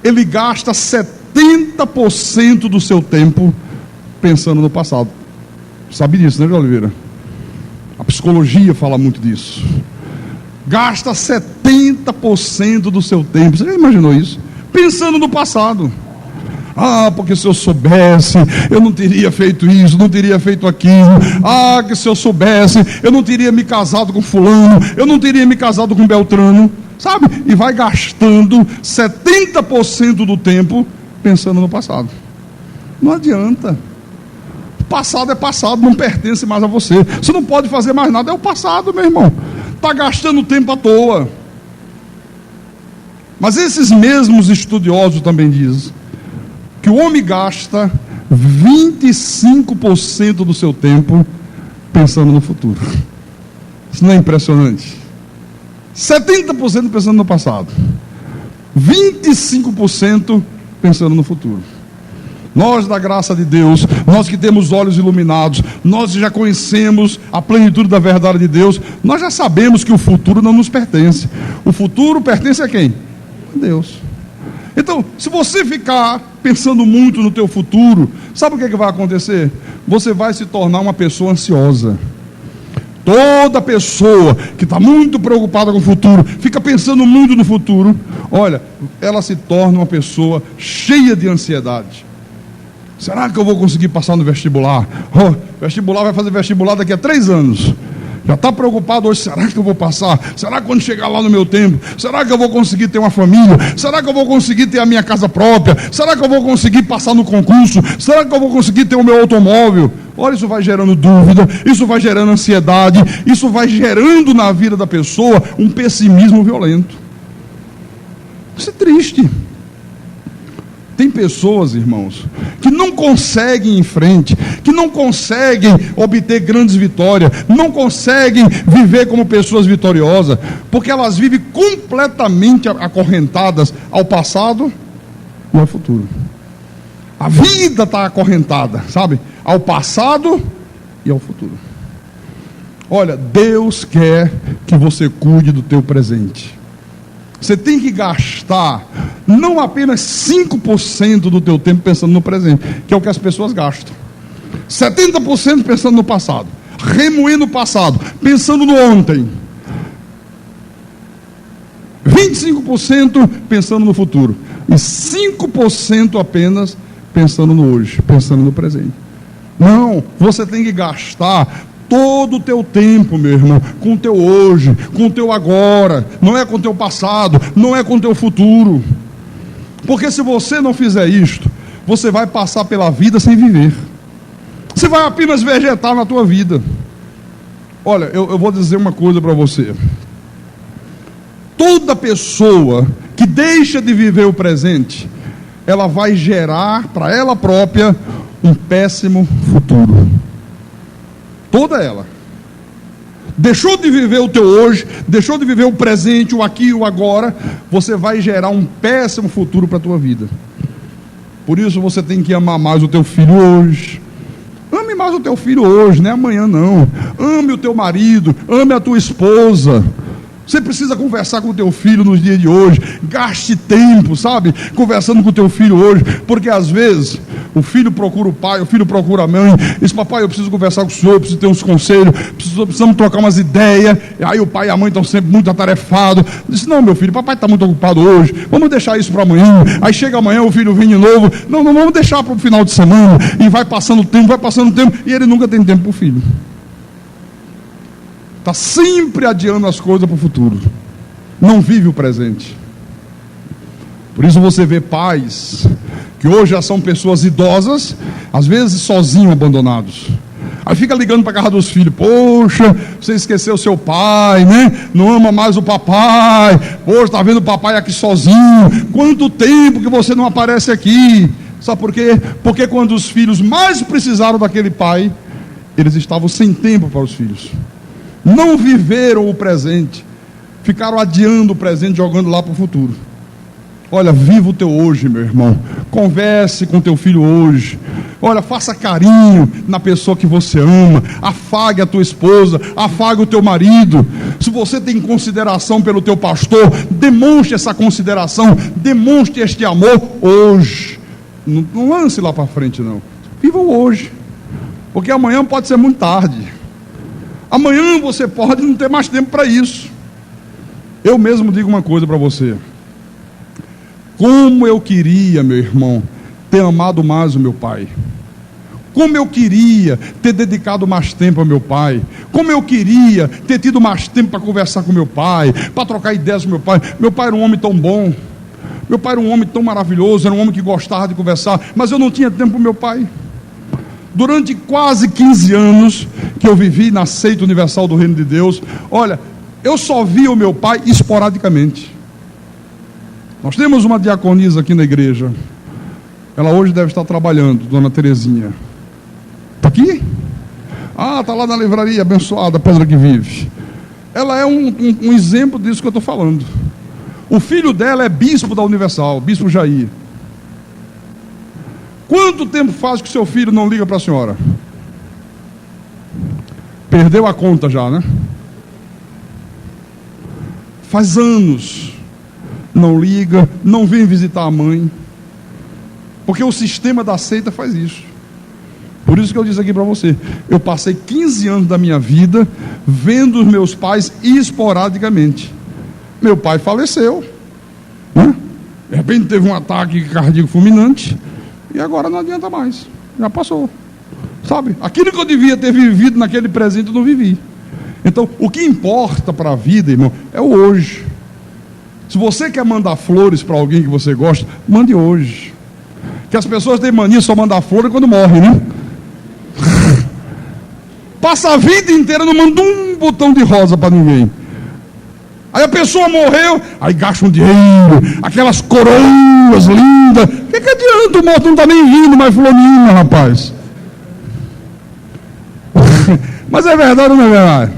ele gasta 70% do seu tempo pensando no passado. Sabe disso, né, João Oliveira? A psicologia fala muito disso. Gasta 70% do seu tempo. Você já imaginou isso? Pensando no passado. Ah, porque se eu soubesse, eu não teria feito isso, não teria feito aquilo. Ah, que se eu soubesse, eu não teria me casado com fulano, eu não teria me casado com Beltrano. Sabe? E vai gastando 70% do tempo pensando no passado. Não adianta. O passado é passado, não pertence mais a você. Você não pode fazer mais nada, é o passado, meu irmão. Está gastando tempo à toa. Mas esses mesmos estudiosos também dizem que o homem gasta 25% do seu tempo pensando no futuro. Isso não é impressionante? 70% pensando no passado, 25% pensando no futuro. Nós, da graça de Deus, nós que temos olhos iluminados, nós já conhecemos a plenitude da verdade de Deus, nós já sabemos que o futuro não nos pertence. O futuro pertence a quem? A Deus. Então, se você ficar pensando muito no teu futuro, sabe o que vai acontecer? Você vai se tornar uma pessoa ansiosa. Toda pessoa que está muito preocupada com o futuro, fica pensando muito no futuro, olha, ela se torna uma pessoa cheia de ansiedade. Será que eu vou conseguir passar no vestibular? Vestibular, vai fazer vestibular daqui a 3 anos. Já está preocupado hoje, será que eu vou passar? Será que quando chegar lá no meu tempo, será que eu vou conseguir ter uma família? Será que eu vou conseguir ter a minha casa própria? Será que eu vou conseguir passar no concurso? Será que eu vou conseguir ter o meu automóvel? Olha, isso vai gerando dúvida, isso vai gerando ansiedade, isso vai gerando na vida da pessoa um pessimismo violento. Isso é triste. Tem pessoas, irmãos, que não conseguem ir em frente, que não conseguem obter grandes vitórias, não conseguem viver como pessoas vitoriosas, porque elas vivem completamente acorrentadas ao passado e ao futuro. A vida está acorrentada, sabe? Ao passado e ao futuro. Olha, Deus quer que você cuide do teu presente. Você tem que gastar não apenas 5% do teu tempo pensando no presente, que é o que as pessoas gastam. 70% pensando no passado, remoendo o passado, pensando no ontem. 25% pensando no futuro. E 5% apenas pensando no hoje, pensando no presente. Não, você tem que gastar todo o teu tempo, meu irmão, com o teu hoje, com o teu agora, não é com o teu passado, não é com o teu futuro. Porque se você não fizer isto, você vai passar pela vida sem viver. Você vai apenas vegetar na tua vida. Olha, eu vou dizer uma coisa para você. Toda pessoa que deixa de viver o presente, ela vai gerar para ela própria um péssimo futuro. Toda ela. Deixou de viver o teu hoje, deixou de viver o presente, o aqui e o agora, você vai gerar um péssimo futuro para a tua vida. Por isso você tem que amar mais o teu filho hoje. Ame mais o teu filho hoje, não é amanhã não. Ame o teu marido, ame a tua esposa. Você precisa conversar com o teu filho nos dias de hoje. Gaste tempo, sabe? Conversando com o teu filho hoje. Porque às vezes o filho procura o pai, o filho procura a mãe. Diz, papai, eu preciso conversar com o senhor, eu preciso ter uns conselhos, precisamos trocar umas ideias. E aí o pai e a mãe estão sempre muito atarefados. Diz, não, meu filho, papai está muito ocupado hoje. Vamos deixar isso para amanhã. Aí chega amanhã, o filho vem de novo. Não, vamos deixar para o final de semana. E vai passando o tempo, e ele nunca tem tempo para o filho. Está sempre adiando as coisas para o futuro. Não vive o presente. Por isso você vê pais que hoje já são pessoas idosas, às vezes sozinhos, abandonados. Aí fica ligando para a casa dos filhos: poxa, você esqueceu seu pai, né? Não ama mais o papai. Poxa, está vendo o papai aqui sozinho. Quanto tempo que você não aparece aqui? Sabe por quê? Porque quando os filhos mais precisaram daquele pai, eles estavam sem tempo para os filhos. Não viveram o presente. Ficaram adiando o presente, jogando lá para o futuro. Olha, viva o teu hoje, meu irmão. Converse com teu filho hoje. Olha, faça carinho na pessoa que você ama. Afague a tua esposa, afague o teu marido. Se você tem consideração pelo teu pastor, demonstre essa consideração, demonstre este amor hoje. Não lance lá para frente, não. Viva o hoje. Porque amanhã pode ser muito tarde. Amanhã você pode não ter mais tempo para isso. Eu mesmo digo uma coisa para você: como eu queria, meu irmão, ter amado mais o meu pai. Como eu queria ter dedicado mais tempo ao meu pai. Como eu queria ter tido mais tempo para conversar com meu pai, para trocar ideias com meu pai. Meu pai era um homem tão bom. Meu pai era um homem tão maravilhoso, era um homem que gostava de conversar, mas eu não tinha tempo para o meu pai. Durante quase 15 anos que eu vivi na seita universal do Reino de Deus, olha, eu só via o meu pai esporadicamente. Nós temos uma diaconisa aqui na igreja. Ela hoje deve estar trabalhando, dona Terezinha. Está aqui? Ah, está lá na livraria, abençoada, Pedra que Vive. Ela é um exemplo disso que eu estou falando. O filho dela é bispo da Universal, bispo Jair. Quanto tempo faz que o seu filho não liga para a senhora? Perdeu a conta já, né? Faz anos. Não liga, não vem visitar a mãe. Porque o sistema da seita faz isso. Por isso que eu disse aqui para você: eu passei 15 anos da minha vida vendo os meus pais esporadicamente. Meu pai faleceu, né? De repente teve um ataque cardíaco fulminante, e agora não adianta mais, já passou, sabe? Aquilo que eu devia ter vivido naquele presente eu não vivi. Então o que importa para a vida, irmão, é o hoje. Se você quer mandar flores para alguém que você gosta, mande hoje. Que as pessoas têm mania só mandar flores quando morrem, né? Passa a vida inteira não manda um botão de rosa para ninguém. Aí a pessoa morreu, aí gasta um dinheiro, aquelas coroas lindas. O que adianta? O morto não está nem vindo mais fulaninha, rapaz. Mas é verdade ou não é verdade?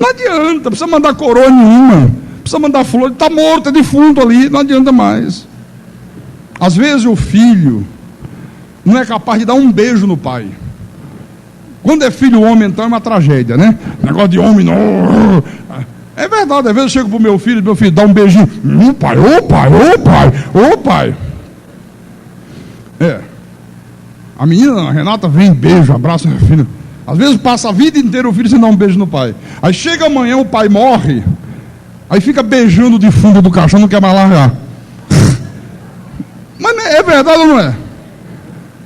Não adianta, precisa mandar coroa nenhuma, precisa mandar flor, está morto, é defunto ali, não adianta mais. Às vezes o filho não é capaz de dar um beijo no pai. Quando é filho homem, então é uma tragédia, né? Negócio de homem, não. É verdade, às vezes eu chego pro meu filho, dá um beijinho. Pai, ô pai, ô pai, ô pai. É. A menina, a Renata, vem, beijo, abraça a filha. Às vezes passa a vida inteira o filho sem dar um beijo no pai. Aí chega amanhã, o pai morre. Aí fica beijando o defunto do caixão, não quer mais largar. Mas é verdade ou não é?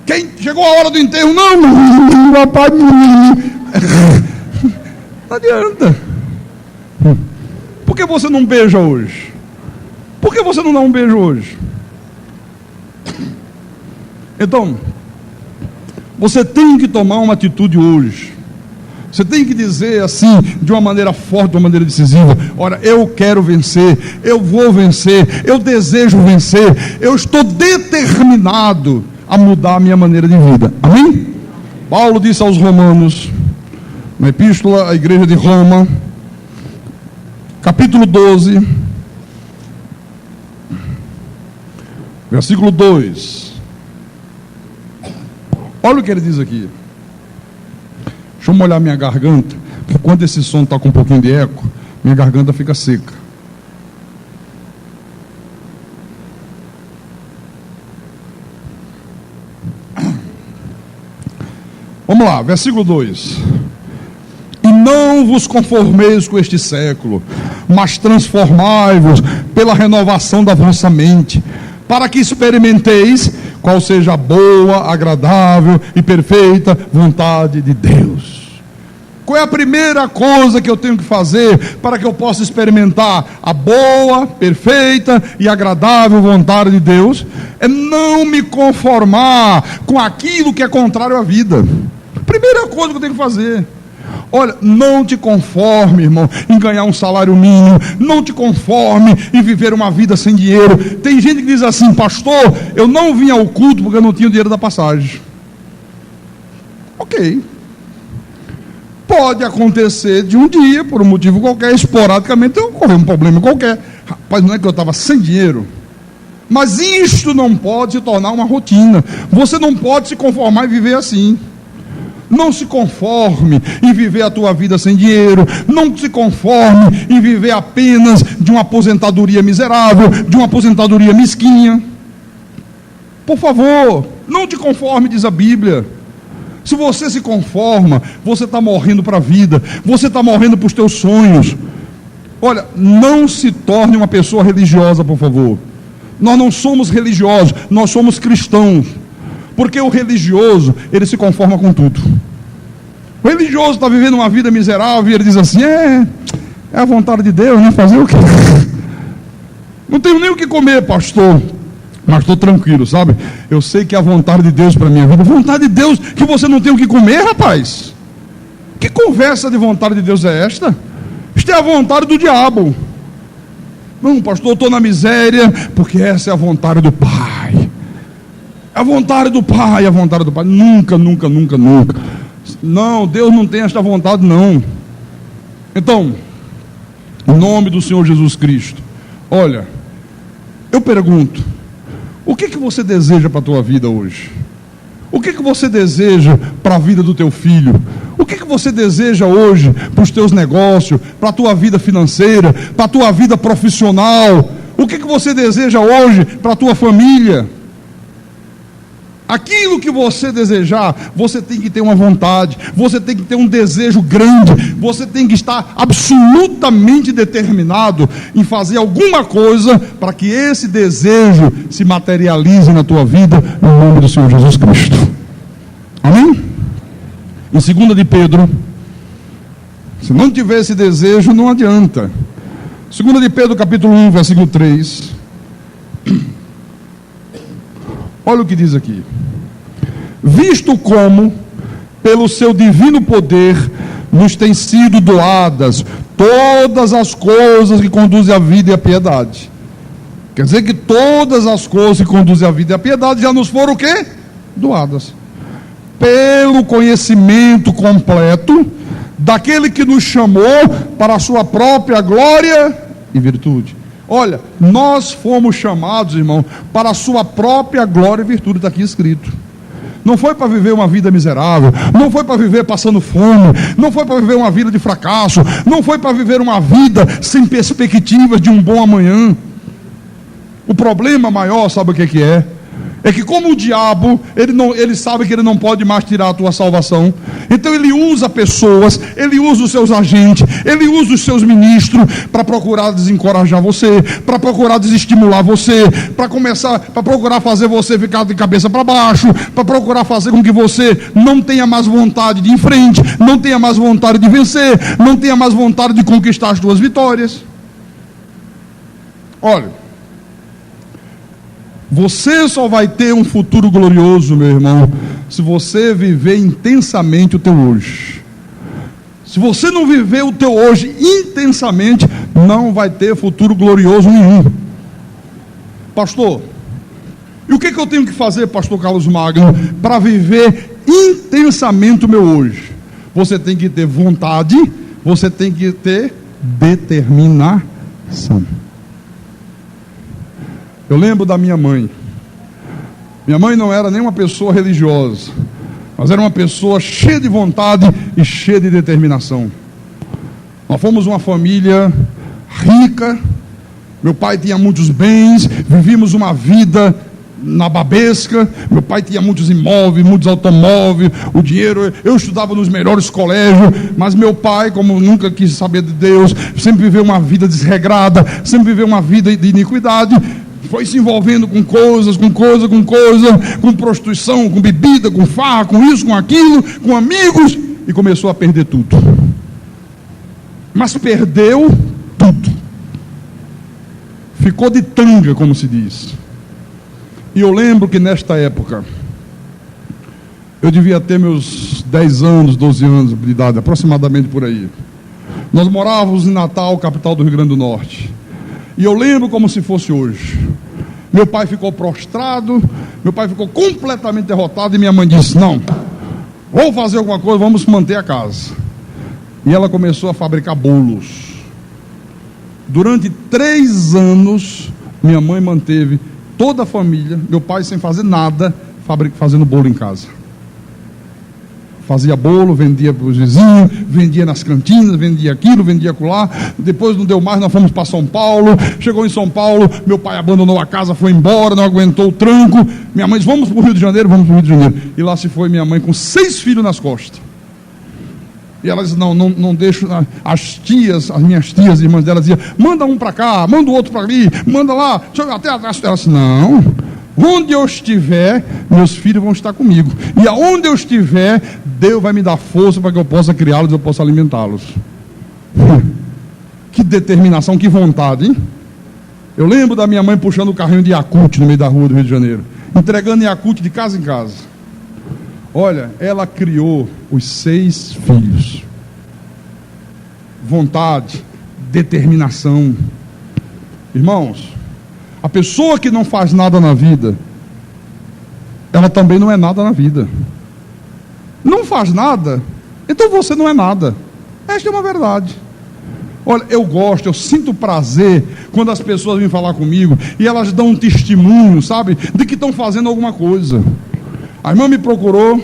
Quem chegou a hora do enterro, não, papai, não adianta. Por que você não beija hoje? Por que você não dá um beijo hoje? Então, você tem que tomar uma atitude hoje. Você tem que dizer assim, de uma maneira forte, de uma maneira decisiva: olha, eu quero vencer, eu vou vencer, eu desejo vencer, eu estou determinado a mudar a minha maneira de vida. Amém? Paulo disse aos Romanos, na epístola à igreja de Roma, capítulo 12, versículo 2. Olha o que ele diz aqui. Deixa eu molhar minha garganta, porque quando esse som está com um pouquinho de eco, minha garganta fica seca. Vamos lá, versículo 2. E não vos conformeis com este século, mas transformai-vos pela renovação da vossa mente, para que experimenteis qual seja a boa, agradável e perfeita vontade de Deus. Qual é a primeira coisa que eu tenho que fazer para que eu possa experimentar a boa, perfeita e agradável vontade de Deus? É não me conformar com aquilo que é contrário à vida. primeira coisa que eu tenho que fazer. Olha, não te conforme, irmão, em ganhar um salário mínimo. Não te conforme em viver uma vida sem dinheiro. Tem gente que diz assim: pastor, eu não vim ao culto porque eu não tinha o dinheiro da passagem. Ok. Pode acontecer de um dia, por um motivo qualquer, esporadicamente, ocorrer um problema qualquer. Rapaz, não é que eu estava sem dinheiro. Mas isto não pode se tornar uma rotina. Você não pode se conformar e viver assim. Não se conforme em viver a tua vida sem dinheiro. Não se conforme em viver apenas de uma aposentadoria miserável, de uma aposentadoria mesquinha. Por favor, não te conforme, diz a Bíblia. Se você se conforma, você está morrendo para a vida. Você está morrendo para os teus sonhos. Olha, não se torne uma pessoa religiosa, por favor. Nós não somos religiosos, nós somos cristãos. Porque o religioso, ele se conforma com tudo. O religioso está vivendo uma vida miserável e ele diz assim: é a vontade de Deus, né? Fazer o quê? Não tenho nem o que comer, pastor, mas estou tranquilo, sabe? Eu sei que é a vontade de Deus para a minha vida. Vontade de Deus que você não tem o que comer, rapaz? Que conversa de vontade de Deus é esta? Isto é a vontade do diabo. Não, pastor, eu estou na miséria porque essa é a vontade do Pai. A vontade do Pai, a vontade do Pai. Nunca, nunca, nunca, nunca. Não, Deus não tem esta vontade, não. Então, em nome do Senhor Jesus Cristo, olha, eu pergunto: o que você deseja para a tua vida hoje? O que você deseja para a vida do teu filho? O que você deseja hoje para os teus negócios, para a tua vida financeira, para a tua vida profissional? O que você deseja hoje para a tua família? Aquilo que você desejar, você tem que ter uma vontade, você tem que ter um desejo grande, você tem que estar absolutamente determinado em fazer alguma coisa para que esse desejo se materialize na tua vida, no nome do Senhor Jesus Cristo. Amém? Em 2 de Pedro, se não tiver esse desejo, não adianta. 2 de Pedro, capítulo 1, versículo 3. Olha o que diz aqui: visto como, pelo seu divino poder, nos têm sido doadas todas as coisas que conduzem à vida e à piedade. Quer dizer que todas as coisas que conduzem à vida e à piedade já nos foram o quê? Doadas. Pelo conhecimento completo daquele que nos chamou para a sua própria glória e virtude. Olha, nós fomos chamados, irmão, para a sua própria glória e virtude, está aqui escrito. Não foi para viver uma vida miserável, não foi para viver passando fome, não foi para viver uma vida de fracasso, não foi para viver uma vida sem perspectivas de um bom amanhã. O problema maior, sabe o que é? É que como o diabo, ele sabe que ele não pode mais tirar a tua salvação. Então ele usa pessoas, ele usa os seus agentes, ele usa os seus ministros para procurar desencorajar você, para procurar desestimular você, para procurar fazer você ficar de cabeça para baixo, para procurar fazer com que você não tenha mais vontade de ir em frente, não tenha mais vontade de vencer, não tenha mais vontade de conquistar as suas vitórias. Olha, você só vai ter um futuro glorioso, meu irmão, se você viver intensamente o teu hoje. Se você não viver o teu hoje intensamente, não vai ter futuro glorioso nenhum. Pastor, e o que eu tenho que fazer, pastor Carlos Magno, para viver intensamente o meu hoje? Você tem que ter vontade, você tem que ter determinação. Eu lembro da minha mãe. Minha mãe não era nem uma pessoa religiosa, mas era uma pessoa cheia de vontade e cheia de determinação. Nós fomos uma família rica. Meu pai tinha muitos bens, vivíamos uma vida nababesca. Meu pai tinha muitos imóveis, muitos automóveis, o dinheiro. Eu estudava nos melhores colégios, mas meu pai, como nunca quis saber de Deus, sempre viveu uma vida desregrada, sempre viveu uma vida de iniquidade. Foi se envolvendo com coisas, com prostituição, com bebida, com farra, com isso, com aquilo, com amigos, e começou a perder tudo. Mas perdeu tudo. Ficou de tanga, como se diz. E eu lembro que nesta época, eu devia ter meus 10 anos, 12 anos de idade, aproximadamente por aí. Nós morávamos em Natal, capital do Rio Grande do Norte. E eu lembro como se fosse hoje. Meu pai ficou prostrado, meu pai ficou completamente derrotado, e minha mãe disse: não, vou fazer alguma coisa, vamos manter a casa. E ela começou a fabricar bolos. Durante 3 anos, minha mãe manteve toda a família, meu pai sem fazer nada, fazendo bolo em casa. Fazia bolo, vendia para os vizinhos, vendia nas cantinas, vendia aquilo, vendia acolá. Depois não deu mais, nós fomos para São Paulo. Chegou em São Paulo, meu pai abandonou a casa, foi embora, não aguentou o tranco. Minha mãe disse: vamos para o Rio de Janeiro, vamos para o Rio de Janeiro. E lá se foi minha mãe com 6 filhos nas costas. E ela disse: não deixo. As minhas tias, irmãs dela, diziam: manda um para cá, manda o outro para ali, manda lá, até atrás. Ela disse: não, onde eu estiver, meus filhos vão estar comigo. E aonde eu estiver, Deus vai me dar força para que eu possa criá-los, eu possa alimentá-los. Que determinação, que vontade, hein? Eu lembro da minha mãe puxando o carrinho de Yakult no meio da rua do Rio de Janeiro, entregando Yakult de casa em casa. Olha, ela criou os 6 filhos. Vontade, determinação. Irmãos, a pessoa que não faz nada na vida, ela também não é nada na vida. Não faz nada, então você não é nada. Esta é uma verdade. Olha, eu sinto prazer quando as pessoas vêm falar comigo e elas dão um testemunho, sabe, de que estão fazendo alguma coisa. A irmã me procurou,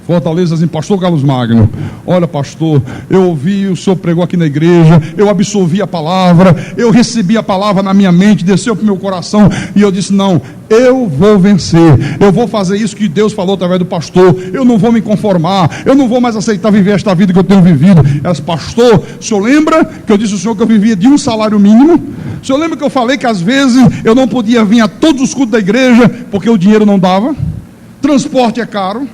Fortaleza, assim: pastor Carlos Magno, olha, pastor, eu ouvi, o senhor pregou aqui na igreja, eu absorvi a palavra, eu recebi a palavra na minha mente, desceu para o meu coração, e eu disse: não, eu vou vencer, eu vou fazer isso que Deus falou através do pastor, eu não vou me conformar, eu não vou mais aceitar viver esta vida que eu tenho vivido. Ela disse: pastor, o senhor lembra que eu disse ao senhor que eu vivia de um salário mínimo? O senhor lembra que eu falei que às vezes eu não podia vir a todos os cultos da igreja, porque o dinheiro não dava? Transporte é caro.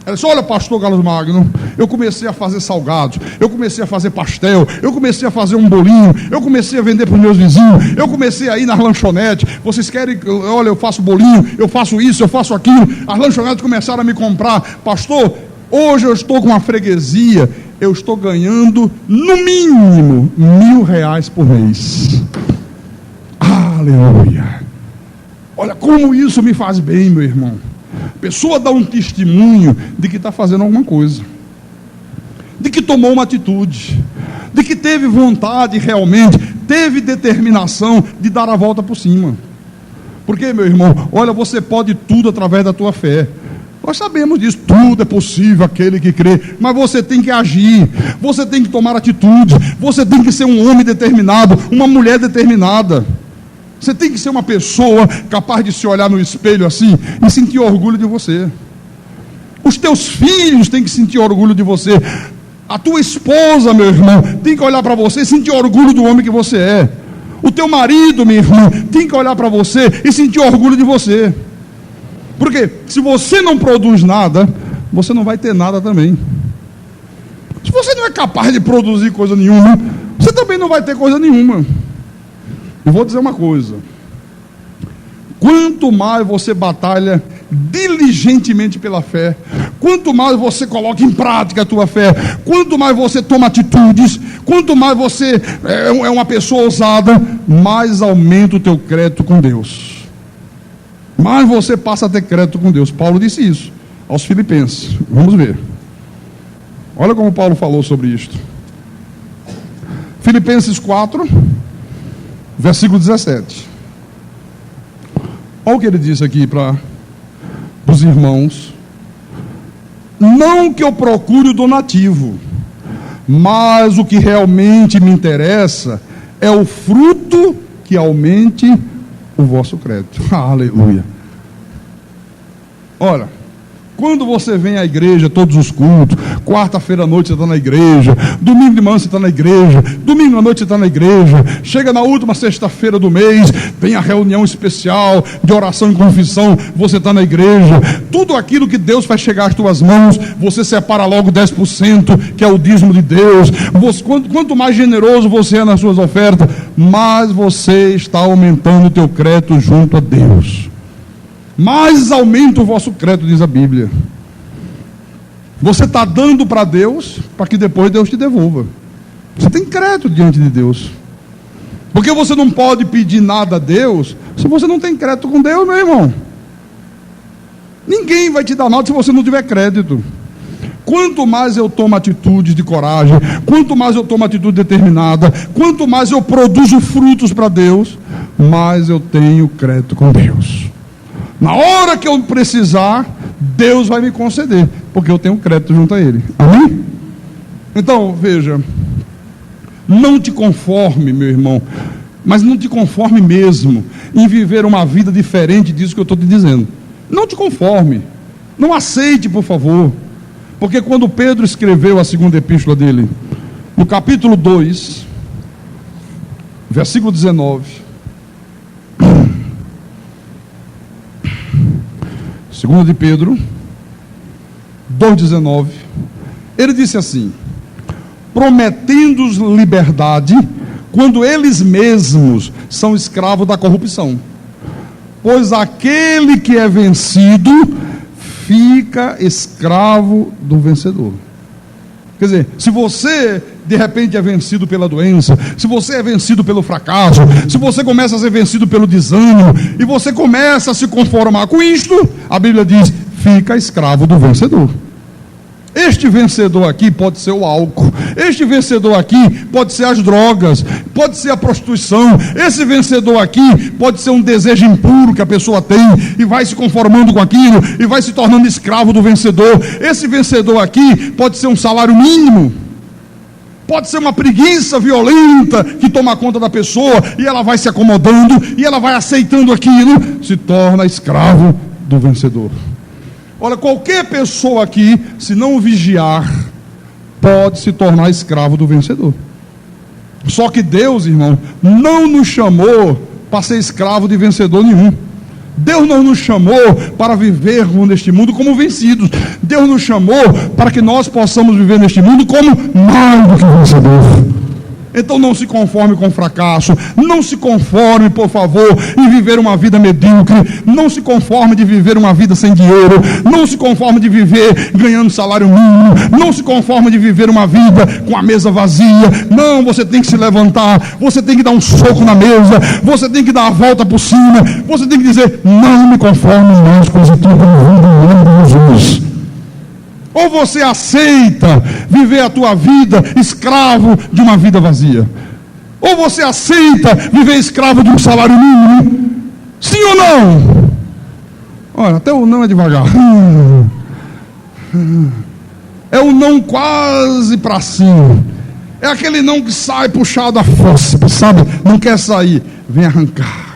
Ela disse: olha, pastor Carlos Magno, eu comecei a fazer salgados, eu comecei a fazer pastel, eu comecei a fazer um bolinho, eu comecei a vender para os meus vizinhos, eu comecei a ir nas lanchonetes. Vocês querem, olha, eu faço bolinho, eu faço isso, eu faço aquilo. As lanchonetes começaram a me comprar. Pastor, hoje eu estou com uma freguesia, eu estou ganhando no mínimo R$1.000 por mês. Aleluia. Olha como isso me faz bem, meu irmão. A pessoa dá um testemunho de que está fazendo alguma coisa, de que tomou uma atitude, de que teve vontade realmente, teve determinação de dar a volta por cima. Porque, meu irmão, olha, você pode tudo através da tua fé. Nós sabemos disso, tudo é possível aquele que crê, mas você tem que agir, você tem que tomar atitude, você tem que ser um homem determinado, uma mulher determinada. Você tem que ser uma pessoa capaz de se olhar no espelho assim e sentir orgulho de você. Os teus filhos têm que sentir orgulho de você. A tua esposa, meu irmão, tem que olhar para você e sentir orgulho do homem que você é. O teu marido, meu irmão, tem que olhar para você e sentir orgulho de você. Porque se você não produz nada, você não vai ter nada também. Se você não é capaz de produzir coisa nenhuma, você também não vai ter coisa nenhuma. E vou dizer uma coisa: quanto mais você batalha diligentemente pela fé, quanto mais você coloca em prática a tua fé, quanto mais você toma atitudes, quanto mais você é uma pessoa ousada, mais aumenta o teu crédito com Deus, mais você passa a ter crédito com Deus. Paulo disse isso aos Filipenses. Vamos ver. Olha como Paulo falou sobre isto. Filipenses 4, versículo 17. Olha o que ele disse aqui para os irmãos: não que eu procure o donativo, mas o que realmente me interessa é o fruto que aumente o vosso crédito. Aleluia. Olha, quando você vem à igreja, todos os cultos, quarta-feira à noite você está na igreja, domingo de manhã você está na igreja, domingo à noite você está na igreja, chega na última sexta-feira do mês, tem a reunião especial de oração e confissão, você está na igreja, tudo aquilo que Deus faz chegar às tuas mãos, você separa logo 10%, que é o dízimo de Deus. Quanto mais generoso você é nas suas ofertas, mais você está aumentando o teu crédito junto a Deus. Mais aumenta o vosso crédito, diz a Bíblia. Você está dando para Deus, para que depois Deus te devolva. Você tem crédito diante de Deus. Porque você não pode pedir nada a Deus se você não tem crédito com Deus, meu irmão. Ninguém vai te dar nada se você não tiver crédito. Quanto mais eu tomo atitudes de coragem, quanto mais eu tomo atitude determinada, quanto mais eu produzo frutos para Deus, mais eu tenho crédito com Deus. Na hora que eu precisar, Deus vai me conceder, porque eu tenho crédito junto a Ele. Amém? Então, veja, não te conforme, meu irmão, mas não te conforme mesmo em viver uma vida diferente disso que eu estou te dizendo. Não te conforme, não aceite, por favor. Porque quando Pedro escreveu a segunda epístola dele, no capítulo 2, versículo 19, segunda de Pedro 2,19, ele disse assim: prometendo-os liberdade, quando eles mesmos são escravos da corrupção. Pois aquele que é vencido fica escravo do vencedor. Quer dizer, se você de repente é vencido pela doença, se você é vencido pelo fracasso, se você começa a ser vencido pelo desânimo, e você começa a se conformar com isto, a Bíblia diz: fica escravo do vencedor. Este vencedor aqui pode ser o álcool, este vencedor aqui pode ser as drogas, pode ser a prostituição, esse vencedor aqui pode ser um desejo impuro que a pessoa tem e vai se conformando com aquilo e vai se tornando escravo do vencedor. Esse vencedor aqui pode ser um salário mínimo, pode ser uma preguiça violenta que toma conta da pessoa e ela vai se acomodando e ela vai aceitando aquilo, se torna escravo do vencedor. Olha, qualquer pessoa aqui, se não vigiar, pode se tornar escravo do vencedor. Só que Deus, irmão, não nos chamou para ser escravo de vencedor nenhum. Deus não nos chamou para vivermos neste mundo como vencidos. Deus nos chamou para que nós possamos viver neste mundo como mais do que vencedor. Então não se conforme com fracasso, não se conforme, por favor, em viver uma vida medíocre, não se conforme de viver uma vida sem dinheiro, não se conforme de viver ganhando salário mínimo, não se conforme de viver uma vida com a mesa vazia. Não, você tem que se levantar, você tem que dar um soco na mesa, você tem que dar a volta por cima, você tem que dizer: não me conforme mais com esse tipo de vida em nome de Jesus. Ou você aceita viver a tua vida escravo de uma vida vazia, ou você aceita viver escravo de um salário mínimo. Sim ou não? Olha, até o não é devagar. É o não quase para cima. É aquele não que sai puxado a força, sabe? Não quer sair, vem arrancar.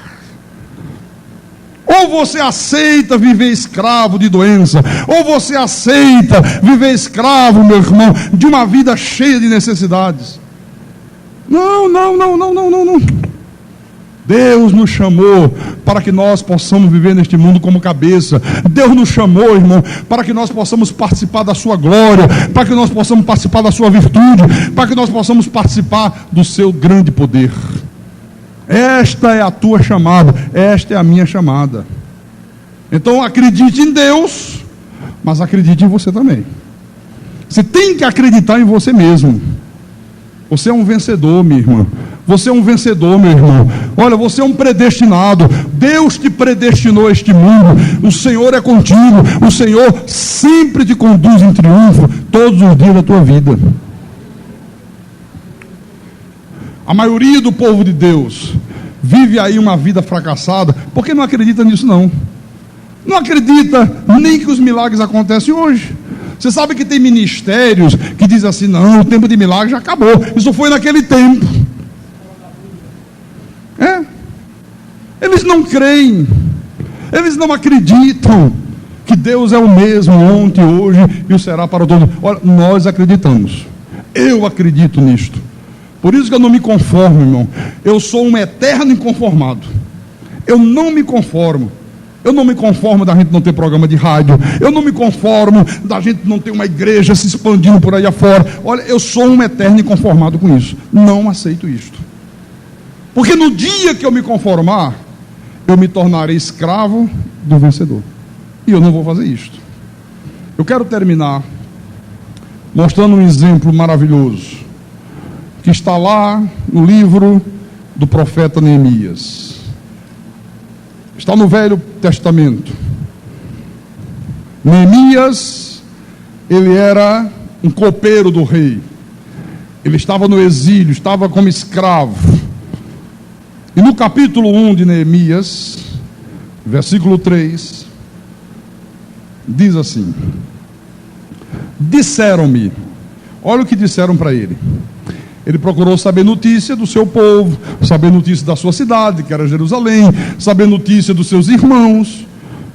Ou você aceita viver escravo de doença, ou você aceita viver escravo, meu irmão, de uma vida cheia de necessidades. Não. Deus nos chamou para que nós possamos viver neste mundo como cabeça. Deus nos chamou, irmão, para que nós possamos participar da sua glória, para que nós possamos participar da sua virtude, para que nós possamos participar do seu grande poder. Esta é a tua chamada, esta é a minha chamada. Então acredite em Deus, mas acredite em você também. Você tem que acreditar em você mesmo. Você é um vencedor, minha irmã. Você é um vencedor, meu irmão. Olha, você é um predestinado. Deus te predestinou a este mundo. O Senhor é contigo. O Senhor sempre te conduz em triunfo todos os dias da tua vida. A maioria do povo de Deus vive aí uma vida fracassada porque não acredita nisso não. Não acredita nem que os milagres acontecem hoje. Você sabe que tem ministérios que dizem assim: não, o tempo de milagre já acabou, isso foi naquele tempo. Eles não creem, eles não acreditam que Deus é o mesmo ontem, hoje e o será para todos. Olha, nós acreditamos. Eu acredito nisto. Por isso que eu não me conformo, irmão. Eu sou um eterno inconformado. Eu não me conformo. Eu não me conformo da gente não ter programa de rádio. Eu não me conformo da gente não ter uma igreja se expandindo por aí afora. Olha, eu sou um eterno inconformado com isso. Não aceito isto. Porque no dia que eu me conformar, eu me tornarei escravo do vencedor. E eu não vou fazer isto. Eu quero terminar mostrando um exemplo maravilhoso, que está lá no livro do profeta Neemias. Está no Velho Testamento. Neemias, ele era um copeiro do rei. Ele estava no exílio, estava como escravo. E no capítulo 1 de Neemias, versículo 3, diz assim: disseram-me, olha o que disseram para ele. Ele procurou saber notícia do seu povo, saber notícia da sua cidade, que era Jerusalém, saber notícia dos seus irmãos,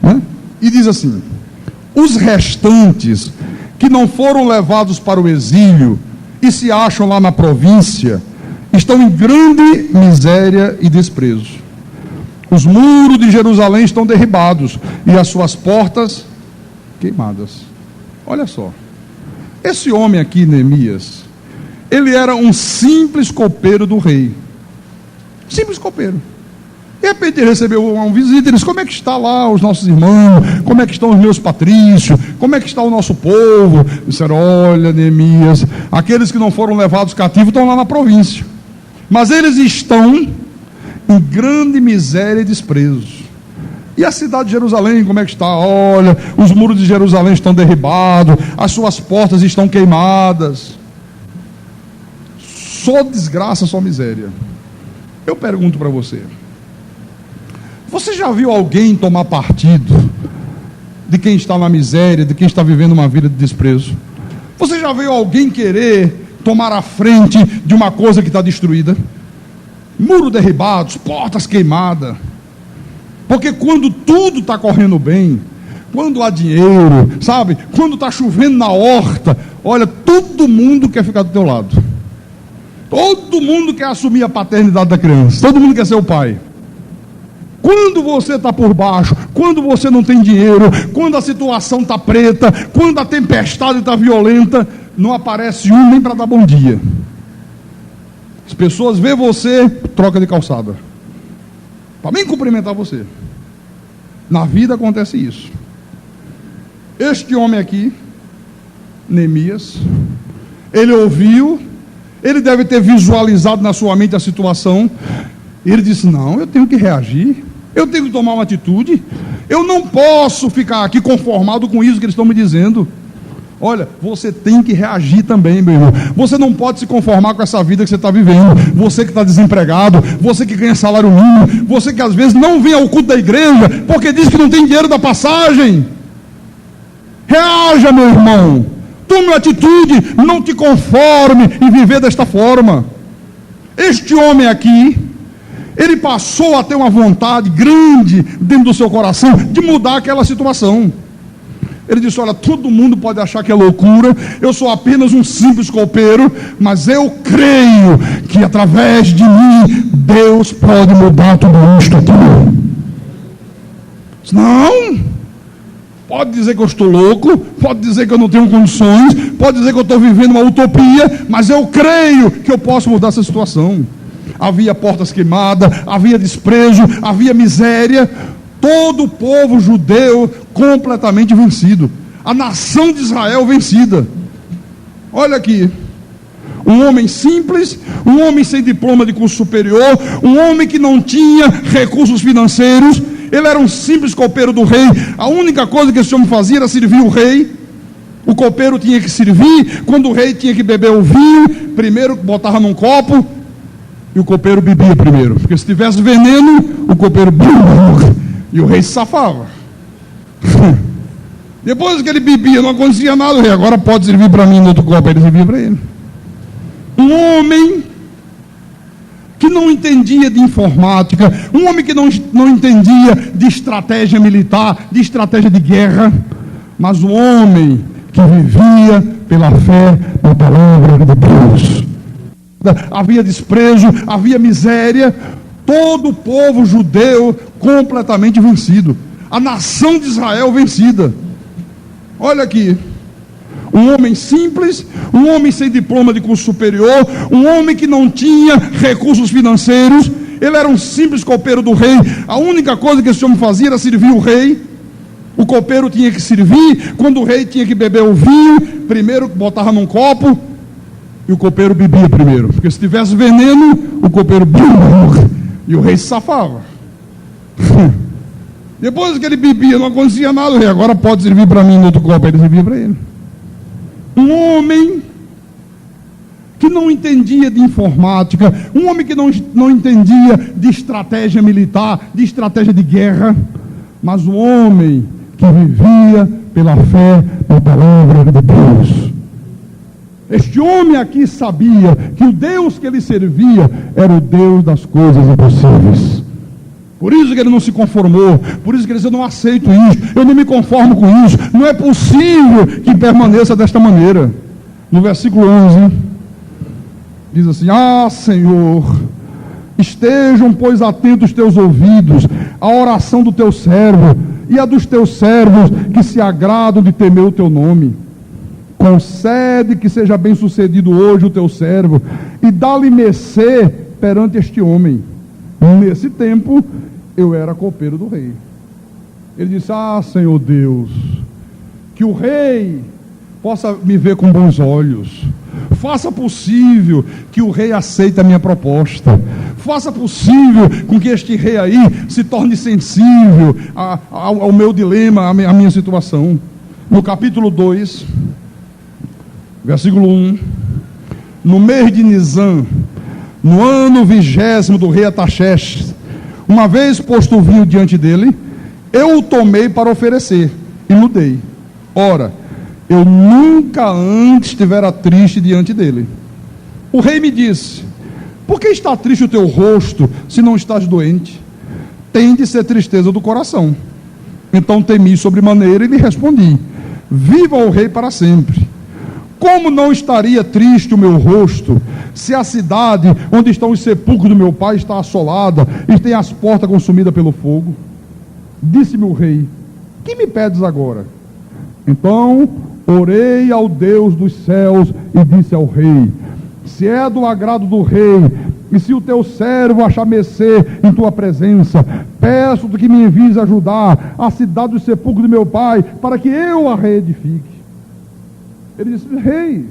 né? E diz assim: os restantes que não foram levados para o exílio e se acham lá na província, estão em grande miséria e desprezo. Os muros de Jerusalém estão derribados e as suas portas queimadas. Olha só, esse homem aqui, Neemias, ele era um simples copeiro do rei. Simples copeiro. De repente ele recebeu uma visita e disse: como é que está lá os nossos irmãos? Como é que estão os meus patrícios? Como é que está o nosso povo? Disseram: olha, Neemias, aqueles que não foram levados cativos estão lá na província, mas eles estão em grande miséria e desprezo. E a cidade de Jerusalém, como é que está? Olha, os muros de Jerusalém estão derribados, as suas portas estão queimadas. Só desgraça, só miséria. Eu pergunto para você: você já viu alguém tomar partido de quem está na miséria, de quem está vivendo uma vida de desprezo? Você já viu alguém querer tomar a frente de uma coisa que está destruída? Muros derribados, portas queimadas. Porque quando tudo está correndo bem, quando há dinheiro, sabe? Quando está chovendo na horta, olha, todo mundo quer ficar do teu lado. Todo mundo quer assumir a paternidade da criança. Todo mundo quer ser o pai. Quando você está por baixo, quando você não tem dinheiro, quando a situação está preta, quando a tempestade está violenta, não aparece um nem para dar bom dia. As pessoas veem você, troca de calçada, para nem cumprimentar você. Na vida acontece isso. Este homem aqui, Neemias, ele ouviu, ele deve ter visualizado na sua mente a situação. Ele disse: não, eu tenho que reagir, eu tenho que tomar uma atitude, eu não posso ficar aqui conformado com isso que eles estão me dizendo. Olha, você tem que reagir também, meu irmão. Você não pode se conformar com essa vida que você está vivendo. Você que está desempregado, você que ganha salário mínimo, você que às vezes não vem ao culto da igreja porque diz que não tem dinheiro da passagem. Reaja, meu irmão. Tome uma atitude, não te conforme em viver desta forma. Este homem aqui, ele passou a ter uma vontade grande dentro do seu coração de mudar aquela situação. Ele disse: olha, todo mundo pode achar que é loucura, eu sou apenas um simples copeiro, mas eu creio que através de mim Deus pode mudar tudo isto aqui. Não, pode dizer que eu estou louco, pode dizer que eu não tenho condições, pode dizer que eu estou vivendo uma utopia, mas eu creio que eu posso mudar essa situação. Havia portas queimadas, havia desprezo, havia miséria. Todo o povo judeu completamente vencido. A nação de Israel vencida. Olha aqui. Um homem simples, um homem sem diploma de curso superior, um homem que não tinha recursos financeiros. Ele era um simples copeiro do rei. A única coisa que esse homem fazia era servir o rei. O copeiro tinha que servir. Quando o rei tinha que beber o vinho, primeiro botava num copo e o copeiro bebia primeiro. Porque se tivesse veneno, o copeiro bebia. E o rei se safava. Depois que ele bebia, não acontecia nada. O rei: agora pode servir para mim no outro copo. Ele servia para ele. Um homem que não entendia de informática, um homem que não entendia de estratégia militar, de estratégia de guerra, mas um homem que vivia pela fé na palavra de Deus. Havia desprezo, havia miséria. Todo o povo judeu completamente vencido. A nação de Israel vencida. Olha aqui. Um homem simples, um homem sem diploma de curso superior, um homem que não tinha recursos financeiros. Ele era um simples copeiro do rei. A única coisa que esse homem fazia era servir o rei. O copeiro tinha que servir, quando o rei tinha que beber o vinho, primeiro botava num copo, e o copeiro bebia primeiro, porque se tivesse veneno, o copeiro e o rei se safava. Depois que ele bebia, não acontecia nada, o rei, agora pode servir para mim no outro copo, ele servia para ele. Um homem que não entendia de informática, um homem que não entendia de estratégia militar, de estratégia de guerra, mas um homem que vivia pela fé na palavra de Deus. Este homem aqui sabia que o Deus que ele servia era o Deus das coisas impossíveis. Por isso que ele não se conformou, por isso que ele disse: eu não aceito isso, eu não me conformo com isso, não é possível que permaneça desta maneira. No versículo 11, diz assim: ah, Senhor, estejam, pois, atentos teus ouvidos à oração do teu servo e a dos teus servos que se agradam de temer o teu nome. Concede que seja bem sucedido hoje o teu servo e dá-lhe mercê perante este homem. Nesse tempo eu era copeiro do rei. Ele disse: ah, Senhor Deus, que o rei possa me ver com bons olhos. Faça possível que o rei aceite a minha proposta. Faça possível com que este rei aí se torne sensível ao meu dilema, à minha situação. No capítulo 2, versículo 1: no mês de Nisan, no ano 20º do rei Artaxerxes, uma vez posto o vinho diante dele, eu o tomei para oferecer e o dei. Ora, eu nunca antes estivera triste diante dele. O rei me disse: por que está triste o teu rosto, se não estás doente? Tem de ser tristeza do coração. Então temi sobremaneira e lhe respondi: viva o rei para sempre. Como não estaria triste o meu rosto, se a cidade onde estão os sepulcros do meu pai está assolada e tem as portas consumidas pelo fogo? Disse-me o rei: que me pedes agora? Então orei ao Deus dos céus e disse ao rei: se é do agrado do rei, e se o teu servo achar mercê em tua presença, peço-te que me envies ajudar a cidade dos sepulcros do meu pai, para que eu a reedifique. Ele disse: rei,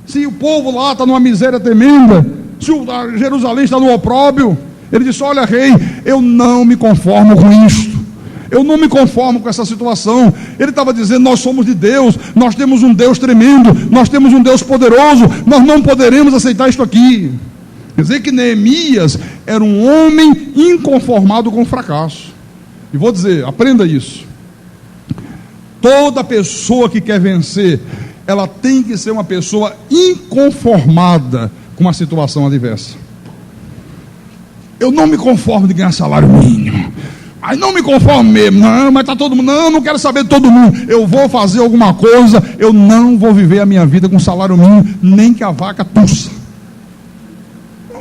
se o povo lá está numa miséria tremenda, se Jerusalém está no opróbrio, ele disse: olha, rei, eu não me conformo com isto, eu não me conformo com essa situação. Ele estava dizendo: nós somos de Deus, nós temos um Deus tremendo, nós temos um Deus poderoso, nós não poderemos aceitar isto aqui. Quer dizer que Neemias era um homem inconformado com o fracasso. E vou dizer, aprenda isso: toda pessoa que quer vencer, ela tem que ser uma pessoa inconformada com uma situação adversa. Eu não me conformo de ganhar salário mínimo, mas não me conformo mesmo, não, mas está todo mundo, não quero saber de todo mundo, eu vou fazer alguma coisa, eu não vou viver a minha vida com salário mínimo, nem que a vaca tussa.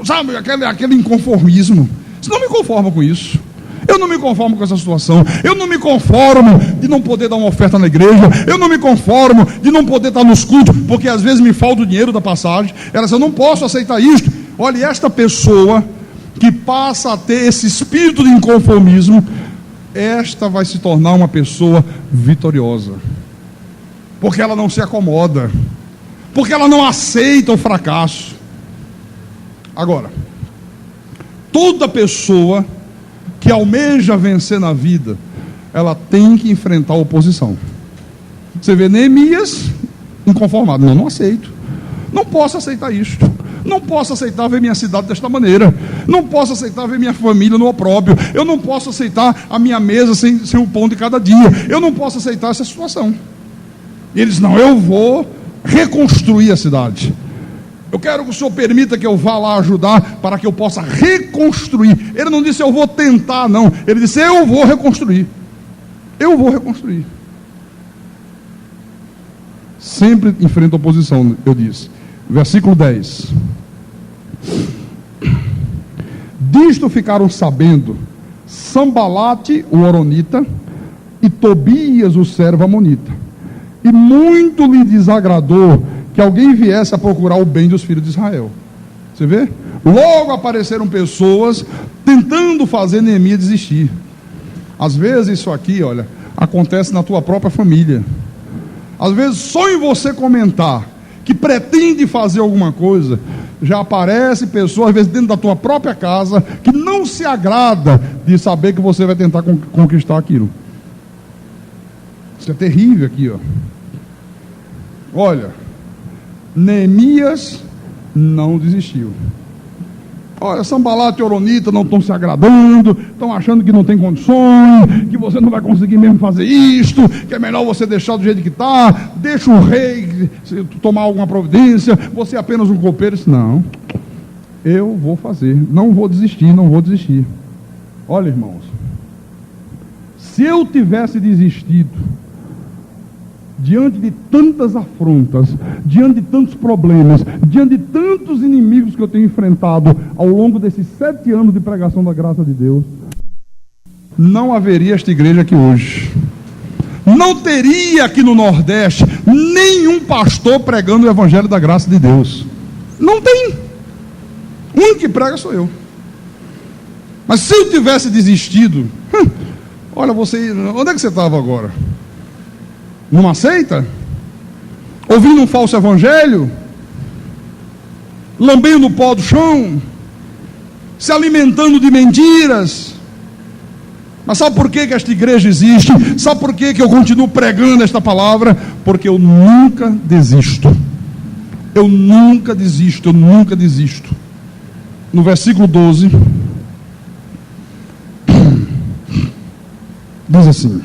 Sabe, aquele inconformismo. Você não me conforma com isso. Eu não me conformo com essa situação. Eu não me conformo de não poder dar uma oferta na igreja. Eu não me conformo de não poder estar nos cultos, porque às vezes me falta o dinheiro da passagem. Ela diz: eu não posso aceitar isto. Olha, esta pessoa que passa a ter esse espírito de inconformismo, esta vai se tornar uma pessoa vitoriosa, porque ela não se acomoda, porque ela não aceita o fracasso. Agora, toda pessoa que almeja vencer na vida, ela tem que enfrentar a oposição. Você vê Neemias inconformado: não aceito, não posso aceitar isto, não posso aceitar ver minha cidade desta maneira, não posso aceitar ver minha família no opróbrio, eu não posso aceitar a minha mesa sem o pão de cada dia, eu não posso aceitar essa situação. E eles: não, eu vou reconstruir a cidade, eu quero que o Senhor permita que eu vá lá ajudar para que eu possa reconstruir. Ele não disse: eu vou tentar, não. Ele disse: eu vou reconstruir. Eu vou reconstruir. Sempre enfrenta oposição, eu disse. Versículo 10. Disto ficaram sabendo Sambalate, o horonita, e Tobias, o servo amonita. E muito lhe desagradou que alguém viesse a procurar o bem dos filhos de Israel. Você vê? Logo apareceram pessoas tentando fazer Neemias desistir. Às vezes isso aqui, olha, acontece na tua própria família. Às vezes só em você comentar que pretende fazer alguma coisa, já aparece pessoas, às vezes dentro da tua própria casa, que não se agrada de saber que você vai tentar conquistar aquilo. Isso é terrível aqui, ó. Olha, Neemias não desistiu. Olha, Sambalat e Oronita não estão se agradando, estão achando que não tem condições, que você não vai conseguir mesmo fazer isto, que é melhor você deixar do jeito que está, deixa o rei tomar alguma providência, você é apenas um copeiro. Não, eu vou fazer, não vou desistir, não vou desistir. Olha, irmãos, se eu tivesse desistido, diante de tantas afrontas, diante de tantos problemas, diante de tantos inimigos que eu tenho enfrentado ao longo desses 7 anos de pregação da graça de Deus, não haveria esta igreja aqui hoje. Não teria aqui no Nordeste nenhum pastor pregando o evangelho da graça de Deus. Não tem. O único que prega sou eu. Mas se eu tivesse desistido, olha, você, onde é que você estava agora? Numa seita? Ouvindo um falso evangelho? Lambendo o pó do chão? Se alimentando de mentiras? Mas sabe por que esta igreja existe? Sabe por que eu continuo pregando esta palavra? Porque eu nunca desisto. Eu nunca desisto, eu nunca desisto. No versículo 12, diz assim: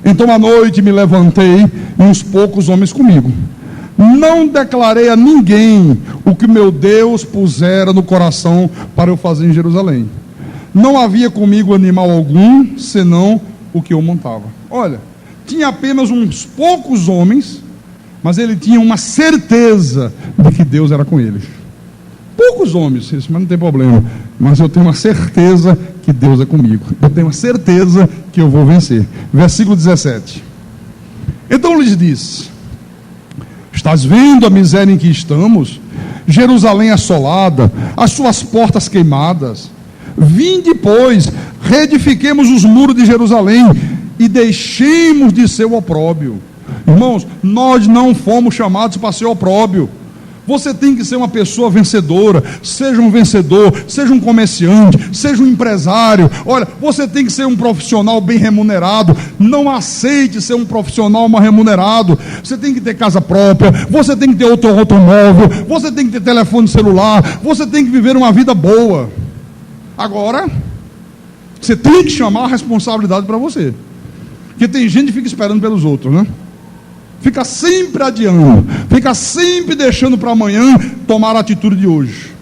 então à noite me levantei e uns poucos homens comigo. Não declarei a ninguém o que meu Deus pusera no coração para eu fazer em Jerusalém. Não havia comigo animal algum, senão o que eu montava. Olha, tinha apenas uns poucos homens, mas ele tinha uma certeza de que Deus era com eles. Poucos homens, mas não tem problema. Mas eu tenho uma certeza que Deus é comigo. Eu tenho uma certeza que eu vou vencer. Versículo 17. Então lhes disse: estás vendo a miséria em que estamos? Jerusalém assolada, as suas portas queimadas. Vinde, pois, reedifiquemos os muros de Jerusalém e deixemos de ser o opróbrio. Irmãos, nós não fomos chamados para ser opróbrio. Você tem que ser uma pessoa vencedora. Seja um vencedor, seja um comerciante, seja um empresário. Olha, você tem que ser um profissional bem remunerado. Não aceite ser um profissional mal remunerado. Você tem que ter casa própria, você tem que ter outro automóvel, você tem que ter telefone celular, você tem que viver uma vida boa. Agora, você tem que chamar a responsabilidade para você. Porque tem gente que fica esperando pelos outros, né? Fica sempre adiando, fica sempre deixando para amanhã tomar a atitude de hoje.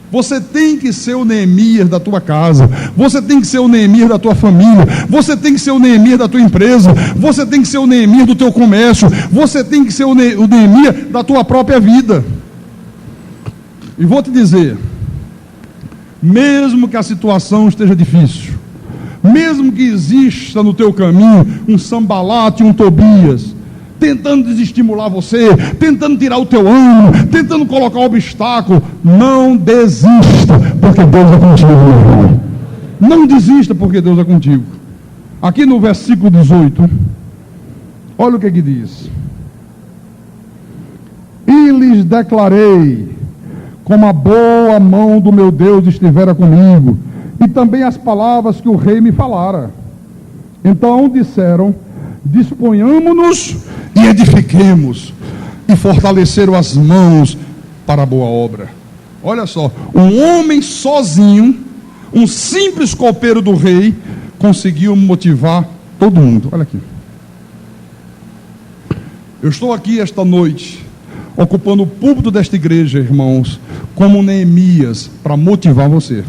Você tem que ser o Neemias da tua casa, você tem que ser o Neemias da tua família, você tem que ser o Neemias da tua empresa, você tem que ser o Neemias do teu comércio, você tem que ser o Neemias da tua própria vida. E vou te dizer, mesmo que a situação esteja difícil, mesmo que exista no teu caminho um Sambalat e um Tobias, tentando desestimular você, tentando tirar o teu ânimo, tentando colocar obstáculo, não desista, porque Deus é contigo, meu irmão. Não desista, porque Deus é contigo. Aqui no versículo 18, olha o que diz: e lhes declarei como a boa mão do meu Deus estivera comigo, e também as palavras que o rei me falara. Então disseram: disponhamo-nos e edifiquemos, e fortaleceram as mãos para a boa obra. Olha só, um homem sozinho, um simples copeiro do rei, conseguiu motivar todo mundo. Olha aqui. Eu estou aqui esta noite, ocupando o púlpito desta igreja, irmãos, como Neemias, para motivar você.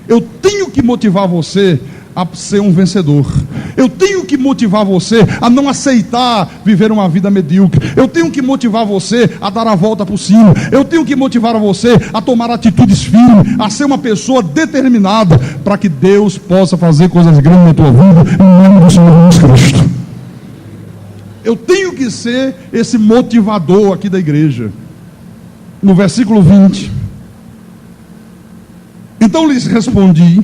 Eu tenho que motivar você a ser um vencedor. Eu tenho que motivar você a não aceitar viver uma vida medíocre. Eu tenho que motivar você a dar a volta por cima. Eu tenho que motivar você a tomar atitudes firmes, a ser uma pessoa determinada, para que Deus possa fazer coisas grandes na tua vida, em nome do Senhor Jesus Cristo. Eu tenho que ser esse motivador aqui da igreja. No versículo 20: então lhes respondi: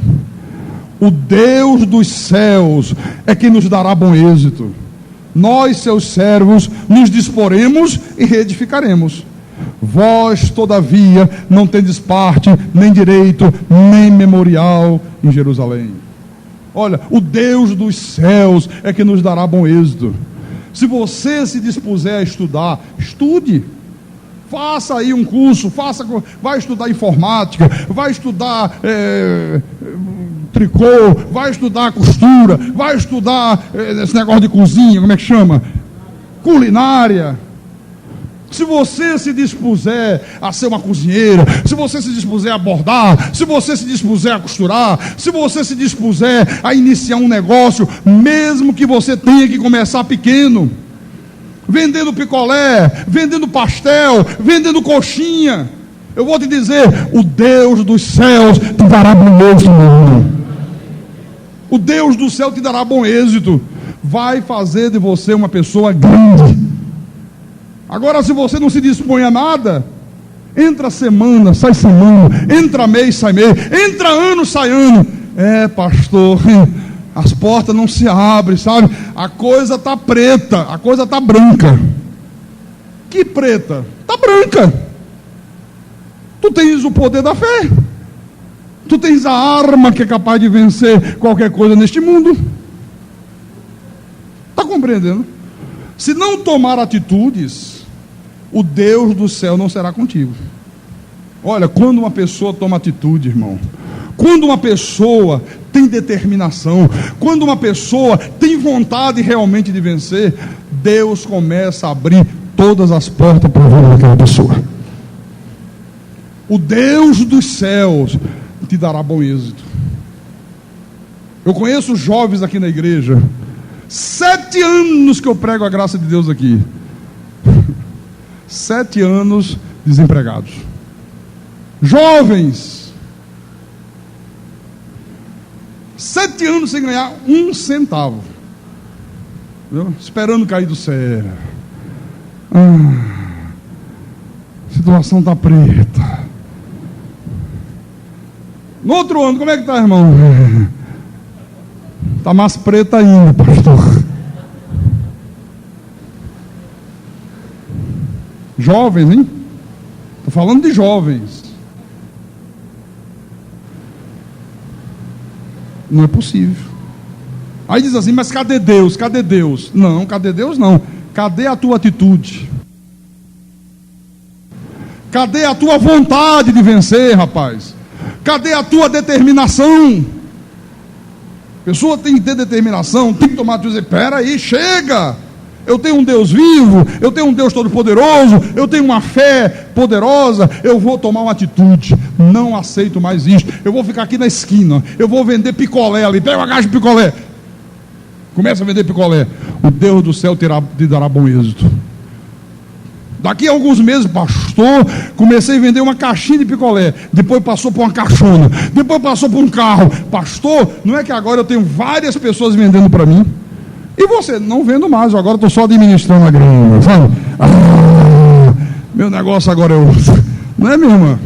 o Deus dos céus é quem nos dará bom êxito. Nós, seus servos, nos disporemos e reedificaremos. Vós, todavia, não tendes parte, nem direito, nem memorial em Jerusalém. Olha, o Deus dos céus é que nos dará bom êxito. Se você se dispuser a estudar, estude. Faça aí um curso, vai estudar informática, vai estudar tricô, vai estudar costura, vai estudar esse negócio de cozinha, como é que chama? Culinária. Se você se dispuser a ser uma cozinheira, se você se dispuser a bordar, se você se dispuser a costurar, se você se dispuser a iniciar um negócio, mesmo que você tenha que começar pequeno, vendendo picolé, vendendo pastel, vendendo coxinha, eu vou te dizer, o Deus dos céus te dará bom êxito, meu irmão. O Deus do céu te dará bom êxito, vai fazer de você uma pessoa grande. Agora, se você não se dispõe a nada, entra semana, sai semana, entra mês, sai mês, entra ano, sai ano. Pastor, as portas não se abrem, sabe? A coisa está preta, a coisa está branca. Que preta? Está branca. Tu tens o poder da fé. Tu tens a arma que é capaz de vencer qualquer coisa neste mundo. Está compreendendo? Se não tomar atitudes, o Deus do céu não será contigo. Olha, quando uma pessoa toma atitude, irmão, quando uma pessoa tem determinação, quando uma pessoa tem vontade realmente de vencer, Deus começa a abrir todas as portas para a vida daquela pessoa. O Deus dos céus te dará bom êxito. Eu conheço jovens aqui na igreja, 7 anos que eu prego a graça de Deus aqui. 7 anos desempregados. Jovens. 7 anos sem ganhar 1 centavo. Entendeu? Esperando cair do céu. A situação está preta. No outro ano, como é que está, irmão? Está mais preta ainda, pastor. Jovens, hein? Estou falando de jovens. Não é possível. Aí diz assim, mas cadê Deus? Cadê Deus? Não, cadê Deus não. Cadê a tua atitude? Cadê a tua vontade de vencer, rapaz? Cadê a tua determinação? A pessoa tem que ter determinação, tem que tomar atitude. Espera aí, chega! Eu tenho um Deus vivo, eu tenho um Deus todo-poderoso, eu tenho uma fé poderosa, eu vou tomar uma atitude, não aceito mais isso, eu vou ficar aqui na esquina, eu vou vender picolé ali, pega uma caixa de picolé, começa a vender picolé, o Deus do céu te dará bom êxito. Daqui a alguns meses, pastor, comecei a vender uma caixinha de picolé, depois passou por uma caixona, depois passou por um carro, pastor, não é que agora eu tenho várias pessoas vendendo para mim? E você, não vendo mais, agora estou só administrando a grana, sabe? Meu negócio agora é outro. Não é, minha irmã?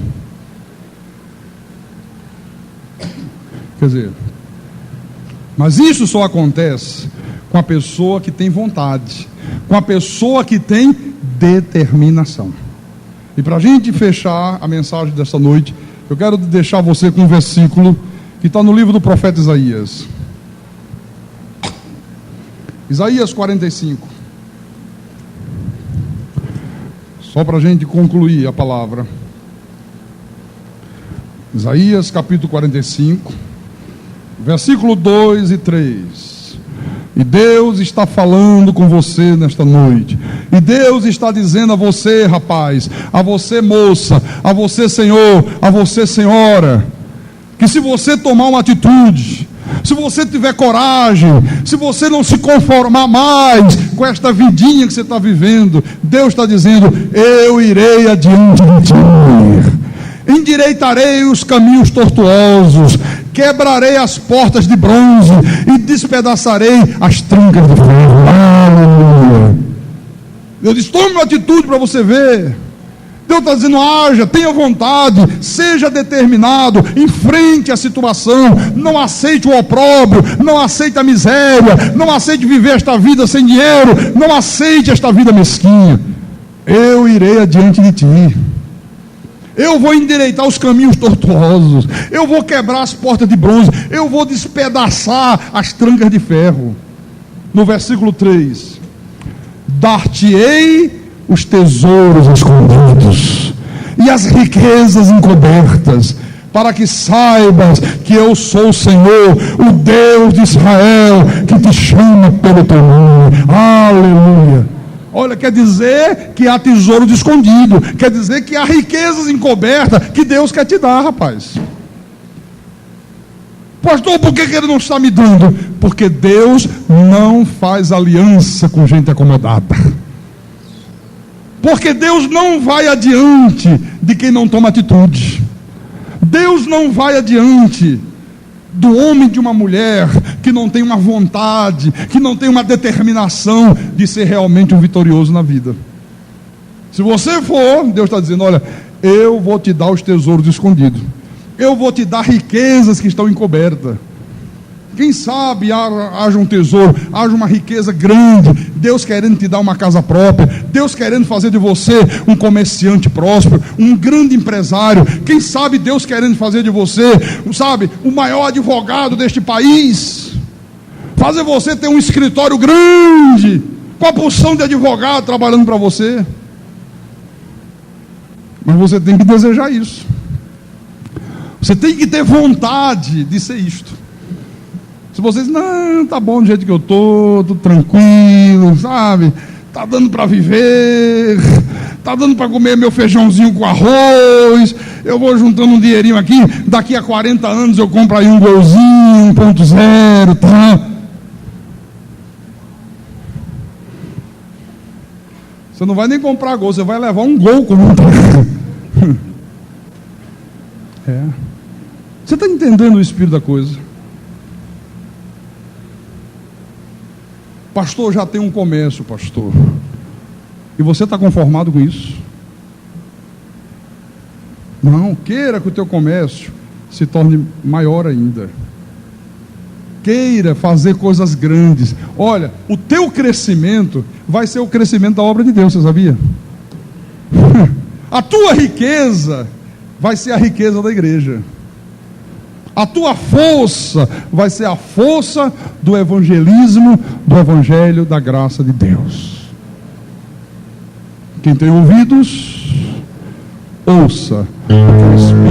Quer dizer, mas isso só acontece com a pessoa que tem vontade, com a pessoa que tem determinação. E para a gente fechar a mensagem dessa noite, eu quero deixar você com um versículo que está no livro do profeta Isaías. Isaías 45. Só para a gente concluir a palavra. Isaías capítulo 45, versículo 2 e 3. E Deus está falando com você nesta noite. E Deus está dizendo a você, rapaz, a você, moça, a você, senhor, a você, senhora, que se você tomar uma atitude, se você tiver coragem, se você não se conformar mais com esta vidinha que você está vivendo, Deus está dizendo, eu irei adiante de ti, endireitarei os caminhos tortuosos, quebrarei as portas de bronze e despedaçarei as trancas de ferro. Aleluia. Eu disse, tome uma atitude para você ver. Deus está dizendo: haja, tenha vontade, seja determinado, enfrente a situação, não aceite o opróbrio, não aceite a miséria, não aceite viver esta vida sem dinheiro, não aceite esta vida mesquinha. Eu irei adiante de ti, eu vou endireitar os caminhos tortuosos, eu vou quebrar as portas de bronze, eu vou despedaçar as trancas de ferro. No versículo 3: dar-te-ei os tesouros escondidos e as riquezas encobertas, para que saibas que eu sou o Senhor, o Deus de Israel, que te chama pelo teu nome. Aleluia. Olha, quer dizer que há tesouro escondido, quer dizer que há riquezas encobertas que Deus quer te dar, rapaz. Pastor, por que ele não está me dando? Porque Deus não faz aliança com gente acomodada. Porque Deus não vai adiante de quem não toma atitude. Deus não vai adiante do homem, de uma mulher que não tem uma vontade, que não tem uma determinação de ser realmente um vitorioso na vida. Se você for, Deus está dizendo: olha, eu vou te dar os tesouros escondidos, eu vou te dar riquezas que estão encobertas. Quem sabe haja um tesouro, haja uma riqueza grande, Deus querendo te dar uma casa própria, Deus querendo fazer de você um comerciante próspero, um grande empresário. Quem sabe Deus querendo fazer de você, sabe, o maior advogado deste país, fazer você ter um escritório grande, com a porção de advogado trabalhando para você. Mas você tem que desejar isso, você tem que ter vontade de ser isto. Se vocês: não, tá bom do jeito que eu tô tranquilo, sabe, tá dando para viver, tá dando para comer meu feijãozinho com arroz, eu vou juntando um dinheirinho aqui, daqui a 40 anos eu compro aí um golzinho 1.0, tá? Você não vai nem comprar gol, você vai levar um gol como é. Você está entendendo o espírito da coisa? Pastor, já tem um comércio, pastor, e você está conformado com isso? Não, queira que o teu comércio se torne maior ainda, queira fazer coisas grandes. Olha, o teu crescimento vai ser o crescimento da obra de Deus, você sabia? A tua riqueza vai ser a riqueza da igreja. A tua força vai ser a força do evangelismo, do evangelho da graça de Deus. Quem tem ouvidos, ouça o que o Espírito